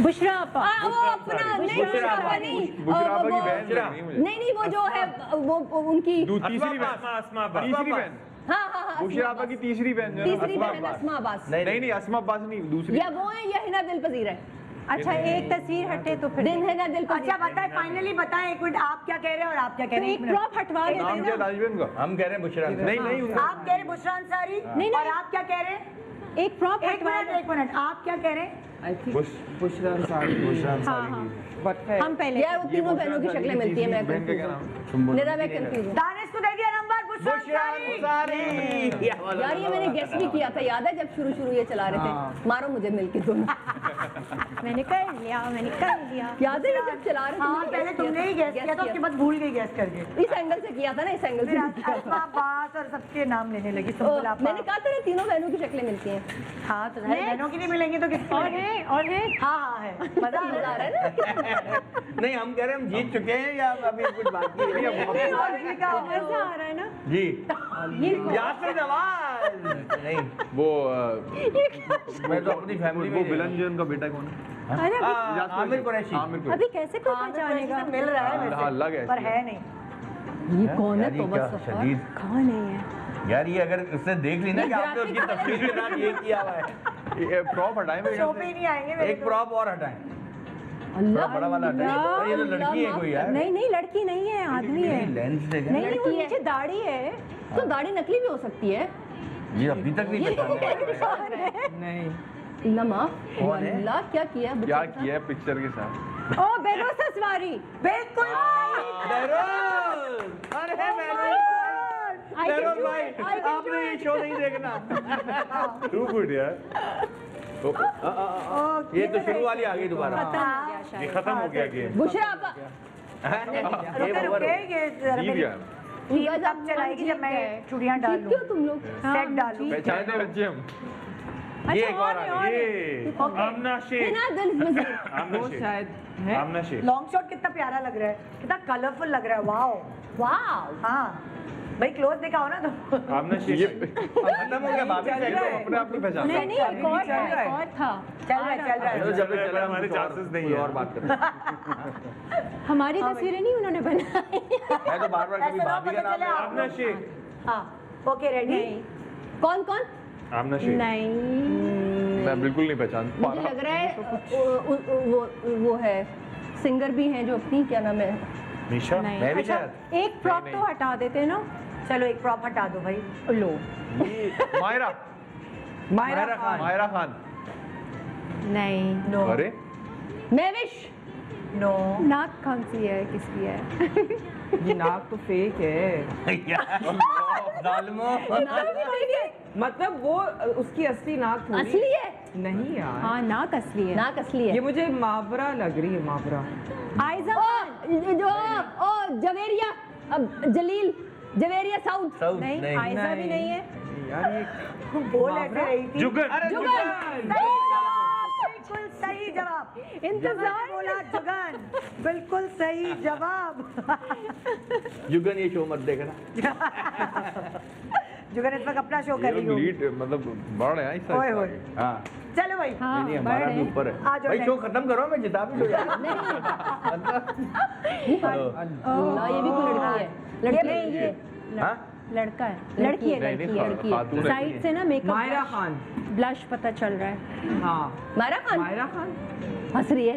बुशरा आपा। वो अपना नहीं बुशरा बुशरा आपा। नहीं बुशरा आपा की वो- बहन लग रही है मुझे नहीं वो जो है वो उनकी तीसरी बहन अस्मा अब्बास। तीसरी बहन हाँ बुशरा आपा की तीसरी बहन जो है ना, तीसरी अस्मा बहन अब्बास। अस्मा अब्बास। नहीं अस्मा अब्बास नहीं दूसरी या वो है या हिना दिल पजीर है। अच्छा एक तस्वीर हटे तो फिर दिन हिना दिल पजीर। अच्छा बताए फाइनली बताएं एक मिनट, आप क्या कह रहे हैं और आप क्या कह तो रहे हैं? एक एक मिनट। प्रॉप हटवा देते नाम क्या ना। दानिशबेन का हम कह रहे हैं बुशरा। नहीं उनका आप कह रहे हैं बुशरा अंसारी नहीं, और नहीं। आप क्या कह रहे हैं? एक प्रॉप एक हटवा मिनट आप क्या कह रहे हैं? I think Bushra Ansari. हाँ हाँ बट हम पहले यार वो तीनों बहनों की शक्लें मिलती है। मैं बहन का क्या नाम निदा मैं कंफ्यूज हूँ। दानिश को दे दिया नंबर बुशरा अंसारी। यार ये मैंने गेस भी किया था, याद है जब शुरू ये चला रहे थे। मारो मुझे मिलके दोनों। मैंने कर लिया याद है जब चला रहे थे हाँ मैंने पहले guess तुमने ही गैस किया था, उसके बाद भूल गई गैस करके। इस एंगल से किया था ना, इस एंगल से फिर भी किया अस्मा था। अब्बास और सबके नाम लेने लगी ओ, सुम्बुल आपा। मैंने कहा था ना तीनों बहनों की शक्लें मिलती हैं। हाँ तो है, बहनों की नहीं मिलेंगी तो किसकी और मिलेंगी? है हाँ है मजा मजा आ रहा है ना। नहीं हम कह रहे हैं हम जीत चुके हैं या अभी कुछ बाकी है। मजा आ रहा है ना। जी ये यासर नवाज। नहीं वो मैं तो अपनी फैमिली वो में विलन जो उनका बेटा कौन है अरे अभी आमिर कुरैशी। आमिर को अभी कैसे कोई पहचानेगा? मिल रहा है हाँ, लग वैसे है पर इसमें। है नहीं। ये कौन है यार, ये तोबा क्या सफर? शदीद। कौन नहीं है? यार ये अगर उसने देख ली ना कि आपने उसकी तस्वीर के साथ ये किया हुआ है। प्रॉप हटाए मेरे शो ख्याल पे से ही नहीं आएंगे मेरे एक तो। प्रॉप और हटाएं। अल्लाह थोड़ा बड़ा वाला हटाएं। अरे ये तो लड़की है कोई यार। नहीं लड़की नहीं है, आदमी है। नहीं लेंस देखें। नहीं वो लड़की है। नीचे दाढ़ी है। तो दाढ़ी नकली भी हो सकती है। ये अभी तक नहीं ये तो पहचाना। नहीं अल्लाह माफ कौन है? अल्लाह क्या किया बच्चे क्या के साथ? किया है पिक्चर के साथ ओ बेरोज असवारी। बिल्कुल बेरोज। अरे बेरोज भाई आपने ये शो नहीं देखना। टू गुड यार। ये तो शुरू वाली आ गई दोबारा। ये खत्म हो गया गेम। बुशरा आपा ये रुके ओवर रुके ये जीत मेरी गया टीम तब चलाएगी जब मैं चूड़ियां डाल जीत लूं, क्यों तुम लोग? सेट डालूं। पहचाने बच्चे हम ये अच्छा एक और आ गई। ये आमना शेख। हिना दिल पजीर। आमना वो शेख। शायद है। आमना शेख। लॉन्ग शॉट कितना प्यारा लग रहा है, कितना कलरफुल लग रहा है। वाओ वाव हाँ भाई क्लोज दिखाओ ना तो। आमना ये शेख। खत्म हो गया भाभी चल से रहा है। अपने आप नहीं पहचाना नहीं एक और था, एक और था। चल रहा है चल रहा चलो है। जब तक चला हमारे कुछ और- chances नहीं कोई है। और बात करें। हमारी तस्वीरें नहीं उन्होंने बनाई। मैं तो बार बार कभी ऐसा ना भाभी का पता नाम चले ले- आप आमना लोग। शेख। हाँ ओके रेडी। नहीं कौन कौन? आमना शेख। नहीं मैं बिल्कुल नहीं पहचान पा मुझे रहा लग रहा है वो है सिंगर भी हैं जो अपनी क्या नाम है निशा। नहीं। मैं भी अच्छा शायद। एक प्रॉप तो हटा देते ना। चलो एक प्रॉप हटा दो भाई। लो ये मायरा मायरा खान। मायरा खान नहीं नो अरे मैविश नो नाक कौन सी है, किसकी है? ये नाक तो फेक है जालिमो। मतलब वो उसकी असली नाक थोड़ी असली है? नहीं यार, हाँ नाक असली है। नाक असली है। ये मुझे मावरा लग रही है, मावरा। आयजा जो जवेरिया, अब जलील जवेरिया साउथ। नहीं, आयजा भी नहीं है। यार ये बोल ऐसे रही थी। जुगन। बिल्कुल सही जवाब। इंतजार बोला जुगन, बिल्कुल सही जवाब। जुगन ये शो मत देखना। जुगन इस वक्त अपना शो कर ये रही लोग हो। लीड मतलब बढ़ है इस ओए होए। हाँ चलो भाई। हाँ, नहीं हमारा बड़े। भी ऊपर है। आ जाओ भाई next। शो खत्म करो, मैं जिता भी लो यार। ना ये भी कोई लड़की है। लड़की नहीं, है। हाँ? लड़का है, लड़की है, नहीं, लड़की है। नहीं, खातून है। साइड से ना मेकअप मायरा खान। ब्लश पता चल रहा है। हाँ मायरा खान मायरा खान। हंस रही है।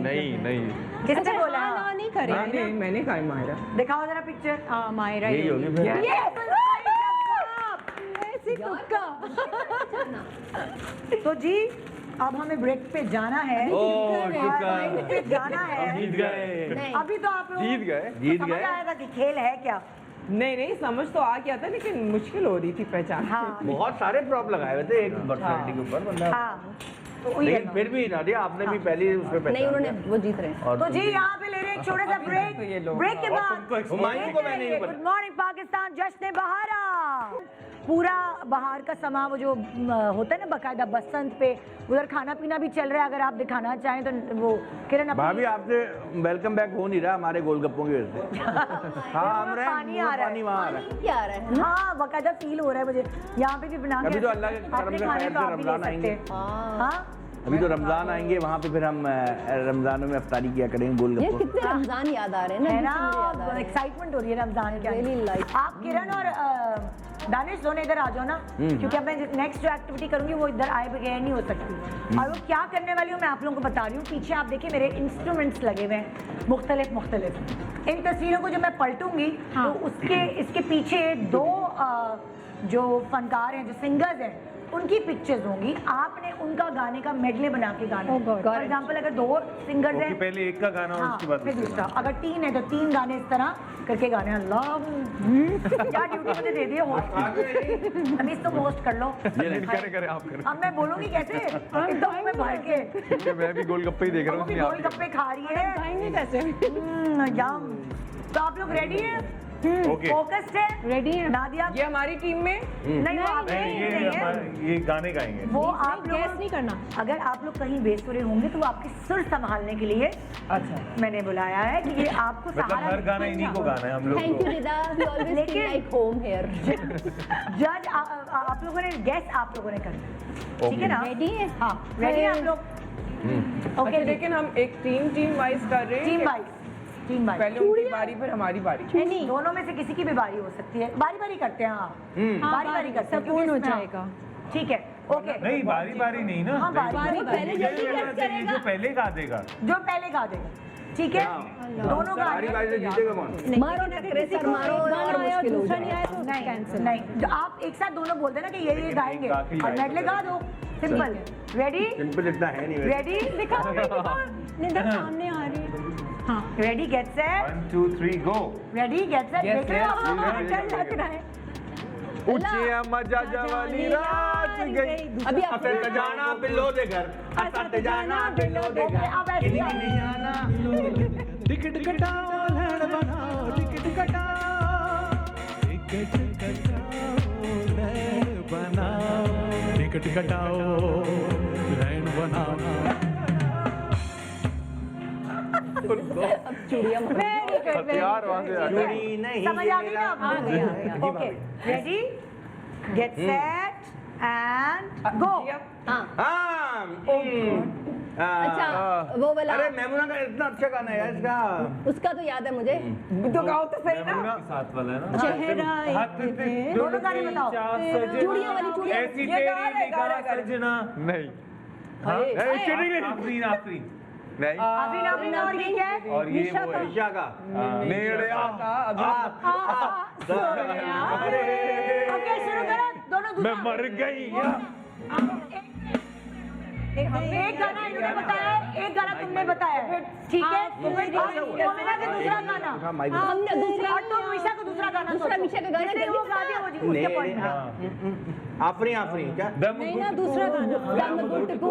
नहीं नहीं किसने अच्छा, बोला? हाँ, ना नहीं करेंगे ना। मैंने कहा है मायरा। दिखाओ जरा पिक्चर। हाँ मायरा यही होगी फिर। ऐसी तुक्का। तो जी अब हमें ब्रेक पे जाना है। ओह, शुक्र। ब्रेक पे जाना है। जीत गए। नहीं। अभी तो आप लोग जीत गए। जीत समझ गए। आया था कि खेल है क्या। नहीं समझ तो आ गया था, लेकिन मुश्किल हो रही थी पहचान। हाँ बहुत सारे प्रॉप लगाए हुए थे एक पर्सनालिटी के ऊपर बंदा। हाँ तो वही है लेकिन ना। फिर भी नादिया आपने भी पहले उसमें नहीं पहचान उन्होंने लिया। वो जीत रहे हैं। और तो जी यहाँ पे ले रहे हैं एक छोटा सा ब्रेक। तो ये लोग- ब्रेक के और बाद तुमको expose हुमायूं को मैं नहीं पता। गुड मॉर्निंग पाकिस्तान, जश्न बहारा। पूरा बाहर का समा वो जो होता है ना बकायदा बसंत पे, उधर खाना पीना भी चल रहा है। अगर आप दिखाना चाहें तो वो किरण अपनी- भाभी आपसे वेलकम बैक हो नहीं रहा हमारे गोलगप्पों की वजह से। हाँ हम रहे पानी आ रहा है। पानी वहाँ आ रहा है। क्या आ रहा है? हाँ बकायदा फील हो रहा है मुझे यहाँ पे भी बना के अभी तो अल्लाह के करम अपने से खाने खैर तो से आप भी ले रमजान सकते आएंगे। हैं। हाँ अभी तो रमजान आएंगे, वहाँ पे फिर हम रमजानों में अफ्तारी किया करेंगे ये गोलगप्पों। कितने रमजान याद आ रहे हैं है ना? ना, मुझे याद आ रहे हैं। एक्साइटमेंट हो रही है रमजान के Really अंदर। like- आप किरण और दानिश दोनों इधर आ जाओ ना, क्योंकि अब मैं नेक्स्ट जो एक्टिविटी करूंगी वो इधर आए बगैर नहीं हो सकती। और वो क्या करने वाली हूँ मैं आप लोगों को बता रही हूँ। पीछे आप देखिए मेरे इंस्ट्रूमेंट्स लगे हुए हैं मुख्तलिफ। इन तस्वीरों को जब मैं पलटूंगी तो उसके इसके पीछे दो जो फनकार हैं, जो सिंगर्स हैं, उनकी पिक्चर्स होंगी। आपने उनका गाने का मेडले बना के गाना है। फॉर एग्जाम्पल अगर दो सिंगर्स ओके, हैं, पहले एक का गाना और हाँ, उसके बाद फिर दूसरा। दूसरा। अगर 3 है तो 3 गाने इस तरह करके गाने। अल्लाह क्या ड्यूटी मुझे दे दी है होस्ट। अभी इसको होस्ट कर लो। करे आप करें। अब मैं बोलूंगी कैसे एकदम में भर के। क्योंकि मैं भी गोलगप्पे ही देख रहा वो हूँ भी इसलिए गोल आप गप्पे खा रही है। खाएंगे कैसे? यम। तो आप लोग रेडी हैं? ओके। फोकस्ड है? रेडी है। नादिया ये हमारी टीम में नहीं वो आप नहीं, नहीं है। ये गाने गाएंगे। वो आप गैस लोग नहीं करना। अगर आप लोग कहीं बेसुरे होंगे तो वो आपकी सुर संभालने के लिए अच्छा मैंने बुलाया है कि ये आपको मतलब सहारा हर गाना इन्हीं को गाना है हम लोग थैंक यू को। रिदा, वी ऑलवेज फील लेकिन- लाइक होम हियर। जज आप लोगों ने गेस आप लोगों ने करना, ठीक है ना? रेडी है? हाँ रेडी है आप लोग? ओके, लेकिन हम एक टीम वाइज कर रहे हैं। टीम कि वाइज टीम वाइज पहले उनकी बारी फिर हमारी बारी। नहीं, दोनों में से किसी की भी बारी हो सकती है। बारी बारी करते हैं। हाँ बारी बारी करते हैं संपूर्ण हो क्योंकि इसमें- जाएगा। ठीक है ओके। नहीं बारी बारी नहीं ना। हाँ बारी पहले ये जल्दी कहना गेस चाहिए, जो करेगा। पहले गा देगा। जो पहले गा देगा, ठीक है? दोनों गा बारी बारी से जीतेगा कौन? मारो टकरे सर मारो और गाना आया मुश्किल हो दूसरा नहीं जाएगा। आया तो नहीं कैंसिल। नहीं जो आप एक साथ दोनों बोलते हैं ना कि ये गाएंगे गा के ही और गाएंगे। मेडले गा दो। सिंपल। रेडी सिंपल इतना है नहीं वैसे। रेडी दिखाओ निधर सामने आ रही है। हाँ रेडी गेट सेट 1 2 3 गो। रेडी गेट सेट Yes, देख रहे हो? yes. हाँ, डर लग रहा है। ऊंचिया मजा जवानी रात गई। अभी असत जाना बिल्लो दे घर, असत जाना बिल्लो दे घर। अब ऐसे किनी गाओ। किनी आना। टिकट कटाओ लैंड बनाओ टिकट कटाओ टिकट कटाओ लैंड बनाओ टिकट कटाओ लैंड बनाओ। अब चूड़ियां मारो। Very good, very हथियार वहाँ से आ good. गए। चूड़ी नहीं समझ आ गई ना मेरा आप? मन। Okay ready get set and go. हाँ हाँ, अच्छा वो वाला अरे मेमुना का इतना अच्छा गाना है यार इसका। उसका तो याद है मुझे। तो गाओ तो सही ना। साथ वाला है ना। चेहरा हाथ एक पे दोनों गाने बताओ। चूड़ियां वाली चूड़ियां। ऐसी ये गा रहे, तेरी गा रहे, निगाह सजना। नहीं हाँ? नहीं, चली गई। आफरीन आफरीन। नहीं अभी अभी और ये क्या है? और ये वो है। ईशा का। नेड़िया। ओके शुरू करो दोनों मैं दूसरा। मर गई। एक गाना इन्होंने बताया है, एक गाना तुमने बताया है, ठीक है? मोमिना का दूसरा गाना हमने दूसरा और तुम मीशा का दूसरा गाना दूसरा मीशा का गाना जिससे वो गा दिया वो जी उसके पॉइंट में। आफरी आफरी क्या नहीं ना दूसरा गाना दम गुटगु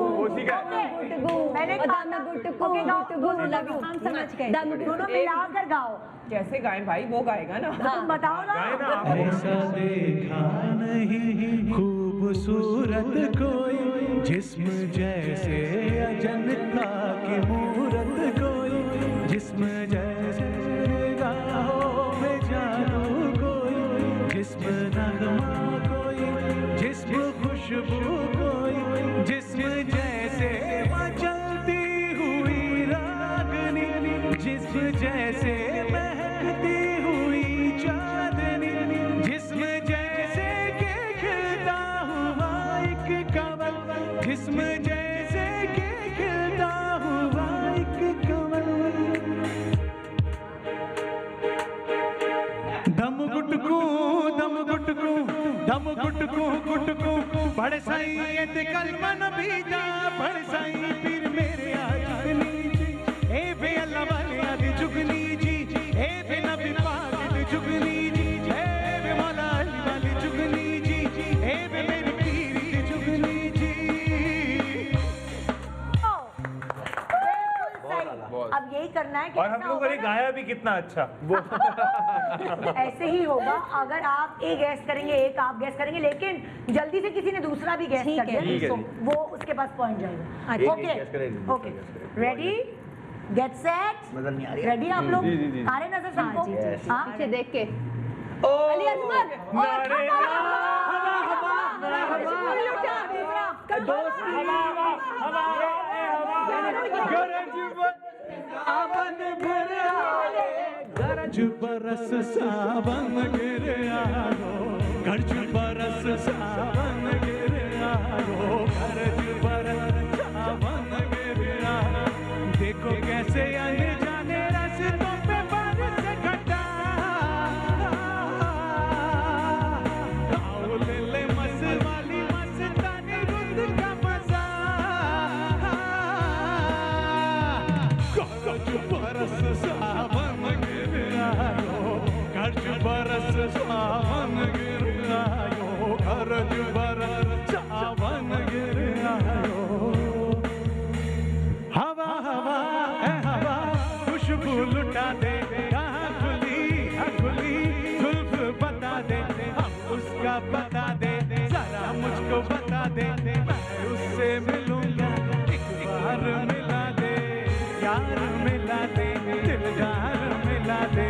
मैंने दम गुटगु गुटगु लव यू हम समझ गए दम दोनों मिलाकर गाओ। कैसे गाएं भाई, वो गाएगा ना। तुम बताओ ना। ऐसा देखा नहीं खूबसूरत कोई जिस्म जैसे अजंता की मूरत कोई जिस्म जैसे निगाहों में जादू कोई जिस्म नगमा कोई जिस्म खुशबू कोई जिस्म जैसे मचलती हुई रागनी जिस्म जैसे महकती हुई चांदनी जिस्म जैसे के खिलता हुआ एक कमल जिस्म जैसे के खिलता हुआ एक कमल दम गुटकू गुटकू बड़े साई ये कलमन बीजा बड़े साई पीर मेरे आजुगनी जी ए बे अल्लाह वाले आदि जुगनी जी ए बे नबी पाक दी जुगनी जी ए बे मौला अली वाली जुगनी जी ए बे मेरी पीर दी जुगनी जी। अब यही करना है कि और हम ऐसा लोगों होगा ने ना, गाया भी कितना अच्छा वो ऐसे ही होगा। अगर आप एक गैस करेंगे एक आप गैस करेंगे लेकिन जल्दी से किसी ने दूसरा भी गैस ठीक कर है। दिया तो वो उसके पास पहुंच जाएगा। एक ओके guess करेगी, ओके रेडी गेट सेट नजर नहीं आ रही रेडी आप लोग जी, जी, जी। आ रहे नजर सबको जी, जी। हाँ पीछे देख के अली अजमत और गरज बरस सावन गिर आयो गरज बरस सावन गिर आयो गरज बरस सावन गिर आयो देखो कैसे अनजाने रास्तों पे बारिश घटा आओ ले ले मस वाली मस्तानी रुत का मजा गरज बरस सावन गिर आयो गरज बरस सावन गिर आयो गरज बरस सावन गिर आयो हवा हवा ए हवा खुशबू लुटा दे कहाँ खुली जुल्फ बता दे हम उसका बता दे जरा मुझको बता दे मैं उससे मिलूंगा एक बार मिला दे यार मिला दे दिलदार मिला दे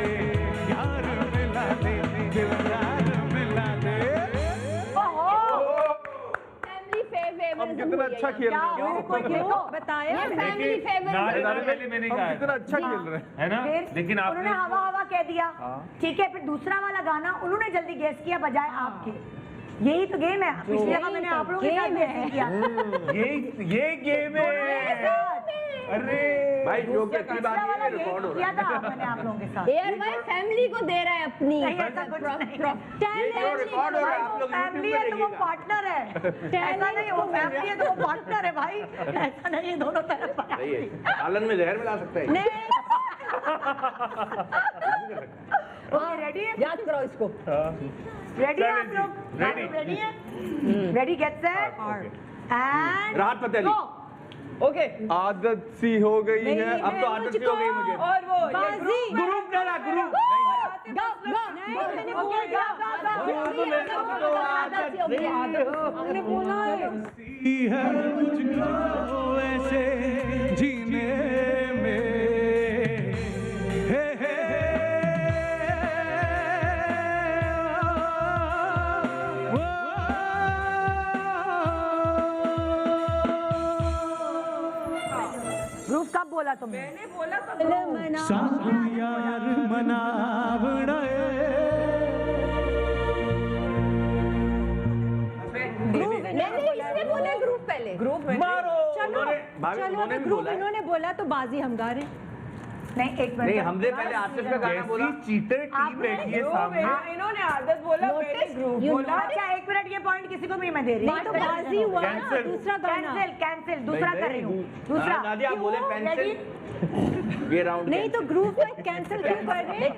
यार मिला दे दिलदार मिला दे फैमिली फेवरेट हम कितना अच्छा खेल रहे हैं कोई देखो बताया फैमिली फेवरेट नारे पहले मैंने हम गाया कितना अच्छा खेल रहे हैं है ना, फिर लेकिन उन्होंने आपने हवा हवा कह दिया ठीक है। फिर दूसरा वाला गाना उन्होंने जल्दी गैस किया बजाय आपके। यही तो गेम है। पिछले दफा मैंने आप लोगों के साथ गैस किया ये गेम है। अरे भाई जो कि अच्छी बात दूसरा है वाला रिकॉर्ड हो गेम रहा किया था मैंने आप लोगों के साथ। एयर भाई फैमिली को दे रहा है अपनी नहीं, ऐसा कुछ नहीं। ये जो रिकॉर्ड हो रहा है आप लोग फैमिली यूट्यूब है पे तो वो देखिएगा पार्टनर है। ऐसा नहीं है वो फैमिली है तो वो पार्टनर है भाई। ऐसा नहीं है दोनों तरफ सही है आलन में जहर मिला सकते हैं ओके रेडी है याद करो इसको रेडी है आप लोग Ready. रेडी है रेडी गेट सेट एंड राहत फतेह अली ओके आदत सी हो गई है अब तो आदत सी हो गई मुझे और वो ये बाजी ग्रुप डाला ग्रुप हमने बोला है है मुझको ऐसे जीने में हे हे ग्रुप कब बोला तुमने मैंने बोला तो सासू यार मनावड़े मैंने इसने बोला ग्रुप पहले ग्रुप में मारो चलो भाभी चलो उन्होंने भी ग्रुप बोला है इन्होंने बोला तो बाजी हम गा रहे हैं नहीं एक मिनट नहीं, हमसे पहले आसिफ का गाना बोला। कैसी चीटर टीम बैठी है सामने। इन्होंने आदत बोला, मैंने ग्रुप बोला। अच्छा एक मिनट, ये पॉइंट किसी को भी मैं दे रही हूँ। नहीं तो बाजी हुआ ना, Cancel. दूसरा गाना। कैंसिल दूसरा कर रही हूँ। दूसरा नादिया आप बोले पेंसिल, ये राउंड नहीं तो ग्रुप में कैंसिल क्यों कर रहे हैं?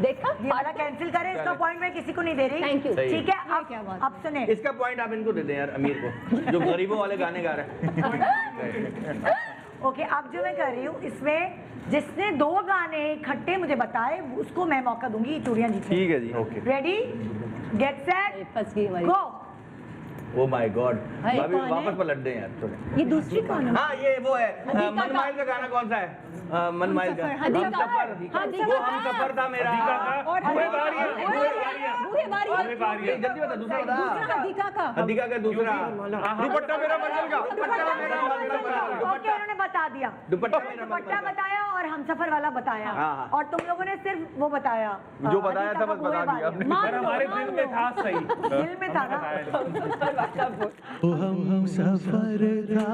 देखा ये वाला कैंसिल करें, इसका पॉइंट मैं किसी को नहीं दे रही। Thank you. ठीक है, क्या बात अब सुने। इसका पॉइंट आप इनको दे दें यार, अमीर को, जो गरीबों वाले गाने गा रहे हैं। ओके, अब जो मैं कर रही हूँ इसमें जिसने 2 गाने इकट्ठे मुझे बताए उसको मैं मौका दूंगी चूड़ियां जीतने। ठीक है जी, ओके। रेडी, गेट सेट, फंस गई हमारी। गो। ओ माय गॉड, हाय, भाभी कौन है? वापस पलट दें यार थोड़े। ये दूसरी कौन है? हाँ ये वो है, हदीका मन का। माइल का गाना कौन सा है? मन माइल का हदीका। हम सफर, हदीका। वो हम सफर था मेरा। और बूहे बारी है, बूहे बारी। बूहे बारी है। जल्दी बता, दूसरा बता। दूसरा हदीका का। हदीका का दूसरा, दुपट्टा मेरा मंजिल का। दुपट्टा मेरा मंजिल का। ओके, उन्होंने बता दिया। दुपट्टा मेरा दुपट्टा बताया और हम सफर वाला बताया। हाँ, हाँ। और तुम लोगों ने सिर्फ वो बताया, जो बताया हदीका था का बस बता बूहे दिया बारी। आपने। पर हमारे दिल में था सही, दिल में था ना। ओ हम सफर था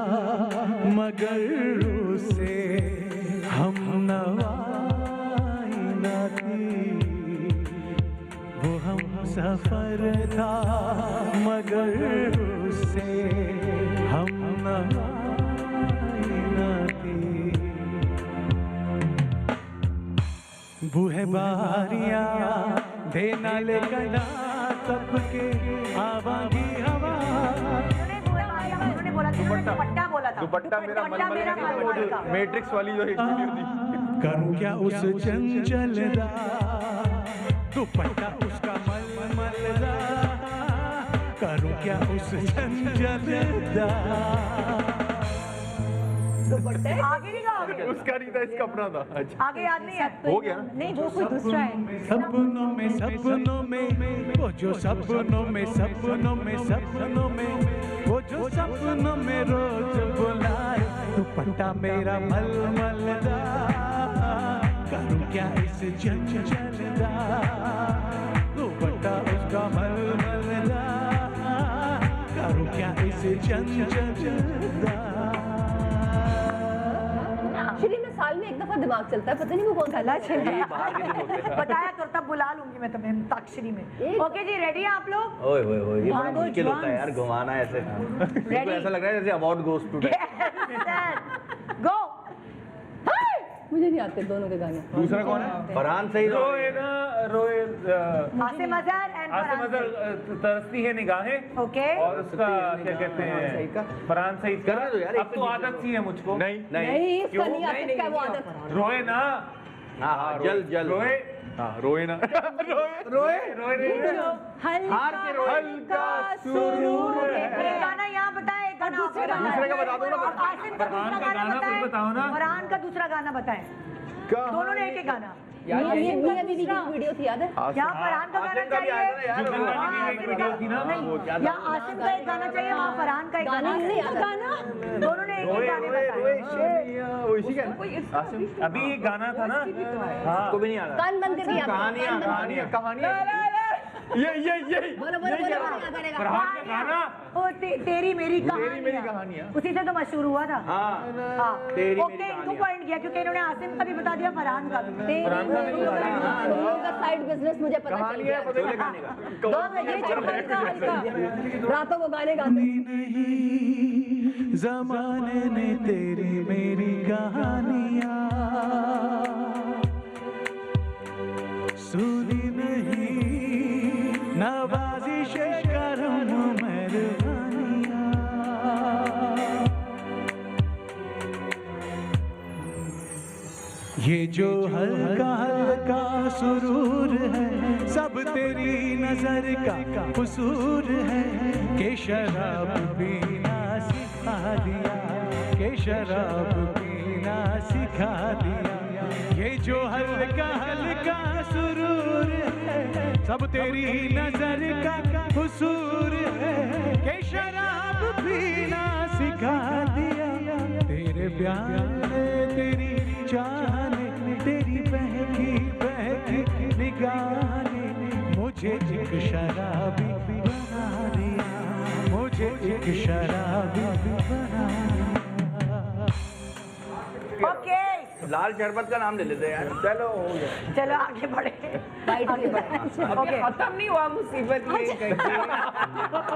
मगर उसे हम नवाई न थी। वो हम सफर था मगर उसे हम नवाई न थी। बूहे बारियां देना ले कना सबके आवागी हवा। उन्होंने बोला था, दुपट्टा बोला था। दुपट्टा मेरा दुपट्टा मेरा मलमल का। मैट्रिक्स वाली जो एक वीडियो थी। करूं क्या उस चंचल दा, दुपट्टा उसका मलमल दा। करूं क्या उस चंचल दा। आगे नहीं गाओगे? उसका नहीं था, इसका अपना था। अच्छा, आगे याद नहीं है? हो गया ना? नहीं वो कोई दूसरा है। सपनों में वो जो सपनों में वो जो सपनों में रोज बुलाए। दुपट्टा मेरा मलमल दा, करूं क्या इस चंचल दा। दुपट्टा उसका मलमल दा, करूं क्या इस चंचल दा। एक्चुअली में साल में एक दफा दिमाग चलता है, पता नहीं वो कौन सा बाहर के दिन होते हैं। बताया तो तब बुला लूंगी मैं तुम्हें अंताक्षरी में। ओके जी, रेडी हैं आप लोग? ओए ओए ओए, ये बड़ा One मुश्किल goes होता है यार once. घुमाना ऐसे। मेरे को ऐसा लग रहा है जैसे अवार्ड गोस टू गो। मुझे नहीं आते दोनों के गाने। दूसरा कौन है? फरहान सही रोए ना रोए, आसिम अजहर एंड आसिम अजहर, तरसती है निगाहें। ओके। और उसका क्या कहते हैं, फरहान सईद का। करने दो यार, अब तो आदत सी है मुझको। नहीं नहीं, इसका नहीं आता, इसका वो आदत। रोए ना, हाँ हाँ, जल रोए हाँ, रोए ना। रोए रोए नहीं। हार के रोए। हल्का सुरूर है। एक गाना यहाँ बताएं, एक गाना दूसरे आपको दूसरे का बता दो ना। और आसिम का फरहान दूसरा का गाना गाना फिर बताओ ना। बताएं। फरहान का दूसरा गाना बताएं। दोनों ने एक एक गाना। मियां बीवी की वीडियो थी, याद है? यहाँ फरहान का गाना आसिम का भी चाहिए। आया था ना यार, जो वो गंगा हाँ, की एक वीडियो थी ना, नहीं, वो क्या था? यहाँ आसिम का एक गाना चाहिए, वहाँ फरहान का एक गाना गाना। नहीं याद गाना। दोनों ने एक एक रोए गाने रोए रोए बताए। शेरिया। वो इसी का है ना? आसिम। अभी एक गाना था ना, हाँ को भी नहीं आ रहा। कान बंद करके याद करो, कहानियां कान बंद कहानियां कहानियां। ये बोलो बोलो बोलो, याद करेगा। फरहान का गाना। ओ, तेरी मेरी तेरी मेरी कहानियां। उसी से तो मशहूर हुआ था। हाँ हाँ, तेरी मेरी ओके, इनको कहानियां। पॉइंट किया क्योंकि इन्होंने आसिम का भी बता दिया, फरहान का भी। फरहान का भी तुम लोगों का साइड बिजनेस मुझे पता चल कहानियां गया। पता चोले खाने का। दो बजे हल्का हल्का रातों को गाने गाते। नहीं जमाने ने तेरी मेरी कहानियां सुनी नहीं, नवाजिश करम मेहरबानियां। ये जो हल्का हल्का सुरूर है सब तेरी नजर का कसूर है। के शराब पीना सिखा दिया, के शराब पीना सिखा दिया। ये जो हल्का हल्का सुरूर है सब तेरी नजर का कसूर है। के शराब पीना सिखा दिया। तेरे प्यार ने, तेरी चाह ने, तेरी बहकी बहकी निगाह ने मुझे एक शराबी बना दिया, मुझे एक शराबी बना दिया। ओके, लाल शरबत का नाम ले लेते हैं यार। चलो हो गया। चलो आगे बढ़े। आगे बढ़े। अभी खत्म नहीं हुआ मुसीबत ये कहीं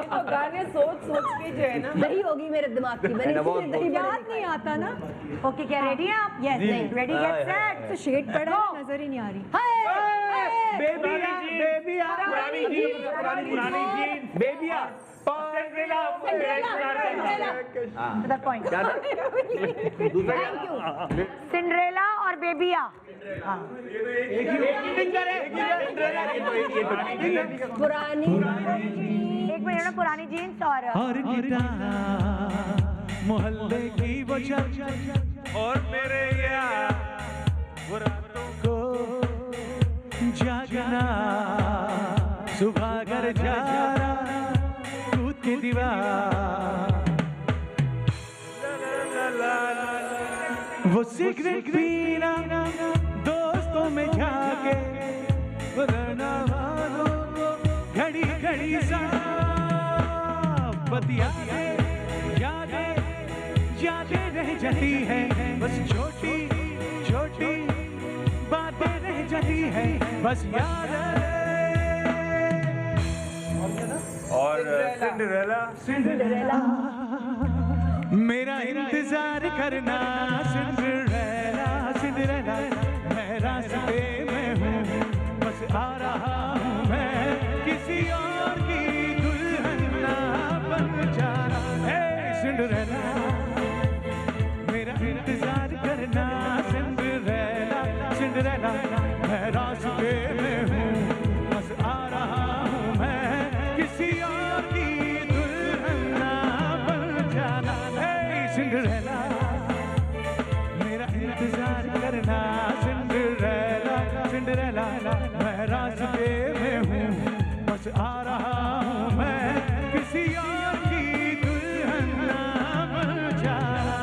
तो गाने सोच सोच के जो है ना दही होगी मेरे दिमाग की, मैंने इसीलिए दही याद नहीं आता ना। ओके क्या रेडी हैं आप? Yes, जी नहीं। Ready get set. तो शेड पड़ा है, नजर ही नहीं आ रही। बेबिया बेबिया पुरानी जीन्स बेबिया टू द पॉइंट। क्या था? दूसरा क्या? सिंड्रेला और बेबिया। हाँ पुरानी एक मिनट ना, पुरानी जीन्स और मोहल्ले की वो चर्चा और मेरे यार वो रातों को जागना, सुबह घर जाना, दूध की दीवार, वो सिगरेट पीना, दोस्तों में जाके रहना, घड़ी घड़ी सा बतियाते, यादें यादें रह जाती है, बस छोटी छोटी बातें रह जाती है, बस यादें। और सिंड्रेला मेरा इंतजार करना सिंड्रेला, सिंड्रेला मैं रास्ते में हूँ, बस आ रहा हूँ मैं, किसी और की दुल्हन ना बन जाना। हे सिंड्रेला मेरा इंतजार करना सिंड्रेला, सिंड्रेला मैं रास्ते में हूँ, बस आ रहा हूँ मैं, किसी और की दुल्हन ना बन जाना। हे सिंड्रेला मेरा इंतजार करना सिंड्रेला, सिंड्रेला मैं रास्ते में हूँ, बस आ रहा हूँ मैं, किसी और की दुल्हन ना बन जाना।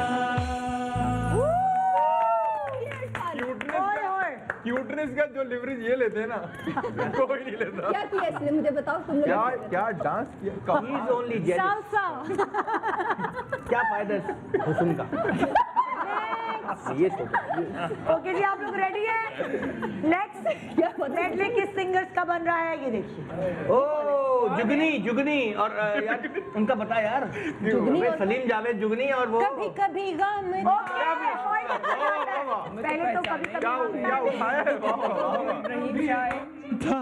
क्यूटनेस का जो लिवरेज ये लेते हैं ना कोई नहीं लेता। क्या किया इसने, मुझे बताओ तुम लोग। क्या क्या डांस किया? He is only jealous. Salsa. क्या फायदा इस हुस्न का? ये सोचो। ओके जी आप लोग रेडी हैं? नेक्स्ट मेडले किस सिंगर्स का बन रहा है ये देखिए। ओ जुगनी जुगनी और यार उनका पता है यार, जुगनी और सलीम जावेद जुगनी और वो कभी कभी गम में। पहले तो कभी क्या कभी क्या उठाया है? वाह, वाह, वाह। रहीम शाह था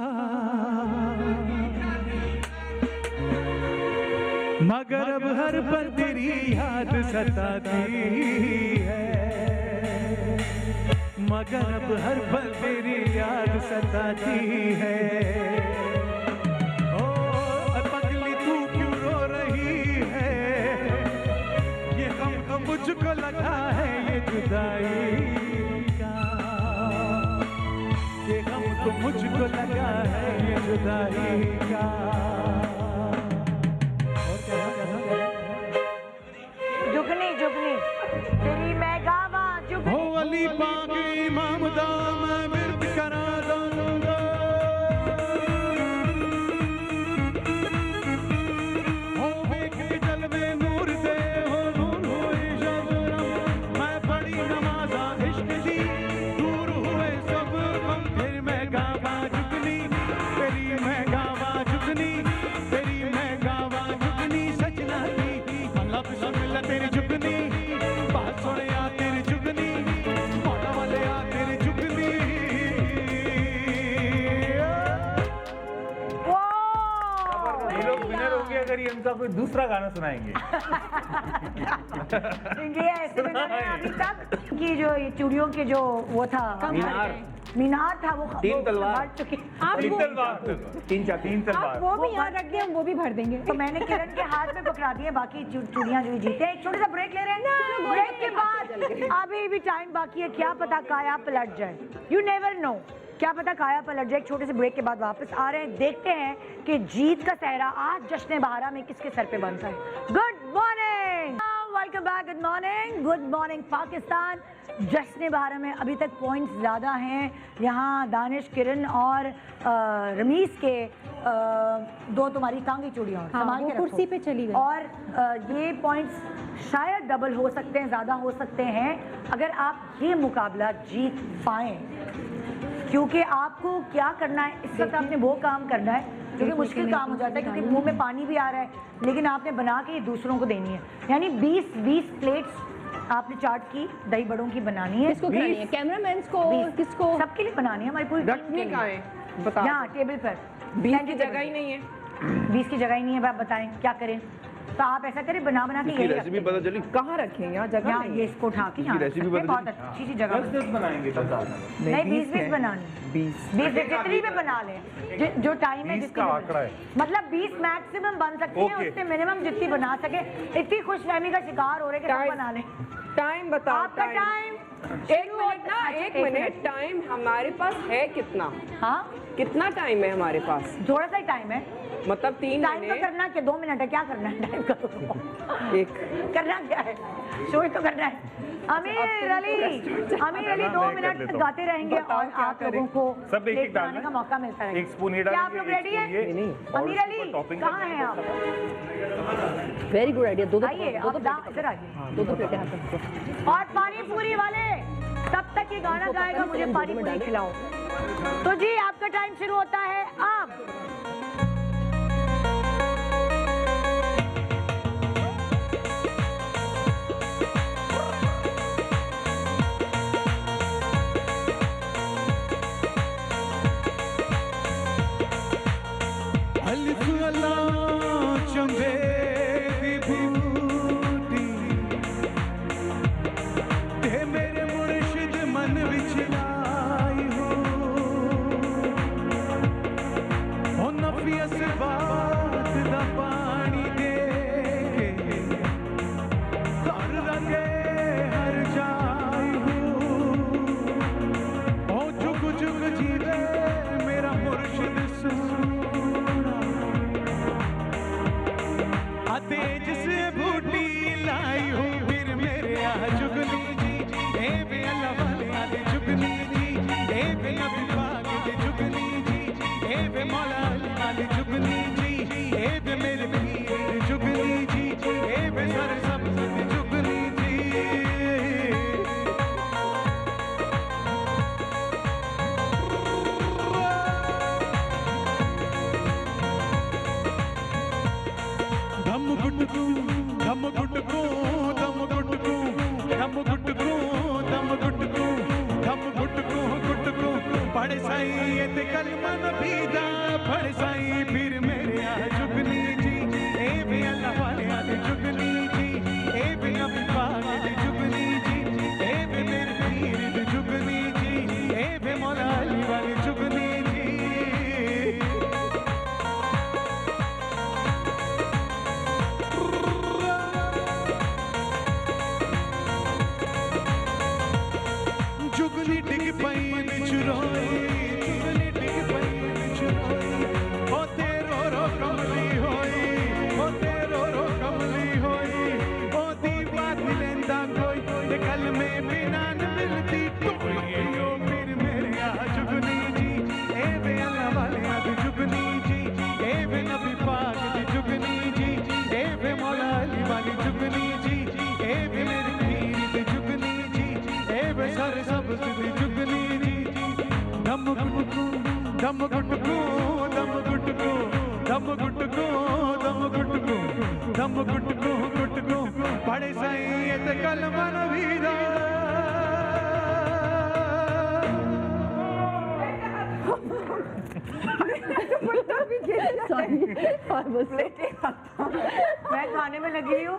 मगर अब हर पल तेरी याद सताती है, मगर अब हर पल तेरी याद सताती है। ओ पगली तू क्यों रो रही है, ये गम तो मुझको लगा है ये जुदाई का, ये गम तो मुझको लगा है ये जुदाई का। जुगनी जुगनी तेरी मैं गावा जुगनी। हो अली पाक इमाम दा मैं विरद करा दूंगा, हो वेख के जलवे नूर दे, हो नूर हुए शबनम, मैं पढ़ी नमाज़ा इश्क दी, दूर हुए सब गम, फिर मैं गावा जुगनी, तेरी मैं गावा जुगनी, तेरी मैं गावा जुगनी, सजना दी अल्लाह पे मिल तेरी जुगनी, बात सुने आ तेरी जुगनी, मौला वाले आ तेरी जुगनी। ये लोग विनर होंगे अगर ये इनका कोई दूसरा गाना सुनाएंगे। इनके ऐसे विनर हैं अभी तक कि जो ये चूड़ियों के जो वो था मीनार था वो तीन तलवार। बढ़ चुके। तीन तलवार तीन चार तीन तलवार। वो भी यहाँ रख दें, हम वो भी भर देंगे। तो मैंने किरण के हाथ में पकड़ा दिए, बाकी चूड़ियां जो जीते। एक छोटा सा ब्रेक ले रहे हैं, ब्रेक के बाद अभी भी टाइम बाकी है, क्या पता काया पलट जाए, यू नेवर नो, क्या पता काया पलट जाए। छोटे से ब्रेक के बाद वापस आ रहे हैं, देखते हैं कि जीत का सहरा आज जश्न बहारा में किसके सर पे बनता है। Good morning, welcome back, good morning Pakistan. जश्न बहारा में अभी तक पॉइंट्स ज़्यादा हैं, यहाँ दानिश, किरण और रमीज के 2 तुम्हारी टांगी चूड़ियाँ हाँ, संभाल वो के रखो। कुर्सी पे चली गई। और ये पॉइंट्स शायद डबल हो सकते हैं, ज़्यादा हो सकते हैं अगर आप ये मुकाबला जीत पाएँ, क्योंकि आपको क्या करना है इस वक्त, आपने वो काम करना है जो कि मुश्किल काम हो जाता है, क्योंकि मुंह में पानी भी आ रहा है, लेकिन आपने बना के ये दूसरों को देनी है। यानी 20 प्लेट्स आपने चाट की दही बड़ों की बनानी है। किसको करानी है? कैमरामैन को? 20 किसको? सबके लिए बनानी है, हमारी पूरी टीम रखने के कहाँ लिए। है बता यहाँ टेबल पर 20 की जगह ही नहीं है 20 की जगह ही नहीं है। आप बताएं क्या करें? तो आप ऐसा करें, बना के इसकी यही रेसिपी रखते पता चली? कहाँ रखें यहाँ जगह यहाँ नहीं ये इसको उठा के यहाँ रेसिपी रख सकते हैं, बता बहुत अच्छी सी जगह 10 बनाएंगे तब नहीं 20 बनानी 20 जितनी भी बना लें, जो टाइम है 20 जितनी का भी आंकड़ा बना। है। मतलब 20 मैक्सिमम बन सकती है, Okay. उससे मिनिमम जितनी बना सके। इतनी खुशफहमी का शिकार हो रहे कि सब Time. बना लें। टाइम बताओ आपका टाइम एक मिनट ना एक मिनट टाइम हमारे पास है कितना हाँ कितना टाइम है हमारे पास थोड़ा सा ही टाइम है। मतलब 3 टाइम तो महीने करना क्या, 2 मिनट है, क्या करना है टाइम करो। एक करना क्या है, शो तो करना है। अमीर अली 2 मिनट गाते रहेंगे और आप लोगों को सब एक-एक प्लेट बनाने डालना है। का मौका मिलता है। एक स्पून ये क्या आप डालेंगे, लोग एक रेडी स्पून ये। हैं? नहीं, अमीर और अली उसके ऊपर topping कहाँ करना हैं है आप? Very good idea. दो आइए आप इधर आइए। दो प्लेटें हाथ में रखो। और पानी पूरी वाले तब तक ये गाना गाएगा, मुझे पानी पूरी खिलाओ। तो जी आपका टाइम शुरू होता है अब। अलिफ अल्लाह चंबे दी बूटी ते मेरे मुर्शिद मन विच लाई हो ओ नफियस बात दा पानी दे के कर लगे हर जाई हो ओ जुग जुग जीवे मेरा मुर्शिद सोना तेज से बूटी लाई हो फिर मेरे आ जुगनी जी ए बे अल्लाह वाले आदि जुगनी जी ए बे नबी पाक दे जुगनी जी ए बे मौला अली वाले जुगनी जी ए बे मेरे पीर दे जुगनी जी ए बे सर सब दे जुगनी जी धम गुटकू धम गुटकू धम गुटकू धम गुटकू धम गुटकू धम गुटकू गुटकू पढ़ साई ते कलमा नबी दा पढ़ साई फिर मेरे आ जुगनी जी ए बे अल्लाह वाले आदि जुगनी जी ए बे नबी पाक दे जुगनी जी ए बे मेरे पीर दे जुगनी जी ए बे मौला अली वाले जुगनी जी जुगनी डिग पई विच रोई जुगनी डिग पई विच रोई ओ तेरो रो कमली होई ओ तेरो रो कमली होई ओ दी बात लेंदा कोई ते कल में बिना न मिलती टोई ओ फिर मेरे आ जुगनी जी ए बे अल्लाह वाले आ जुगनी जी ए बे नबी पाक दी जुगनी जी ए बे मौला अली वाली जुगनी जी ए बे मेरे पीर दी जुगनी जी ए बे सारे सब दी जुगनी जी धम गुटकू धम गुटकू धम गुटकू धम गुटकू धम गुटकू धम गुटकू गुटकू बड़े साई ते कलमा नबी दा मैं खाने में लगी हुई हूँ।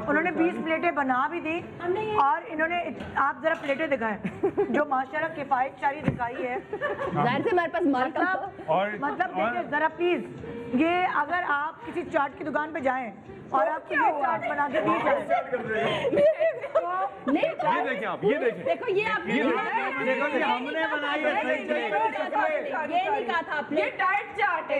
उन्होंने 20 प्लेटें बना भी दी और इन्होंने आप जरा प्लेटें दिखाएं जो माशाल्लाह किफायत शारी दिखाई है। जाहिर से हमारे पास माल कम था। मतलब देखिए जरा प्लीज, ये अगर आप किसी चाट की दुकान पे जाएं और आपको ये चाट बना के दी जाए नहीं ये देखें आप ये देखें देखो ये आपने देखो ये हमने बनाई है सही से ये नहीं कहा था आपने। ये डाइट चार्ट है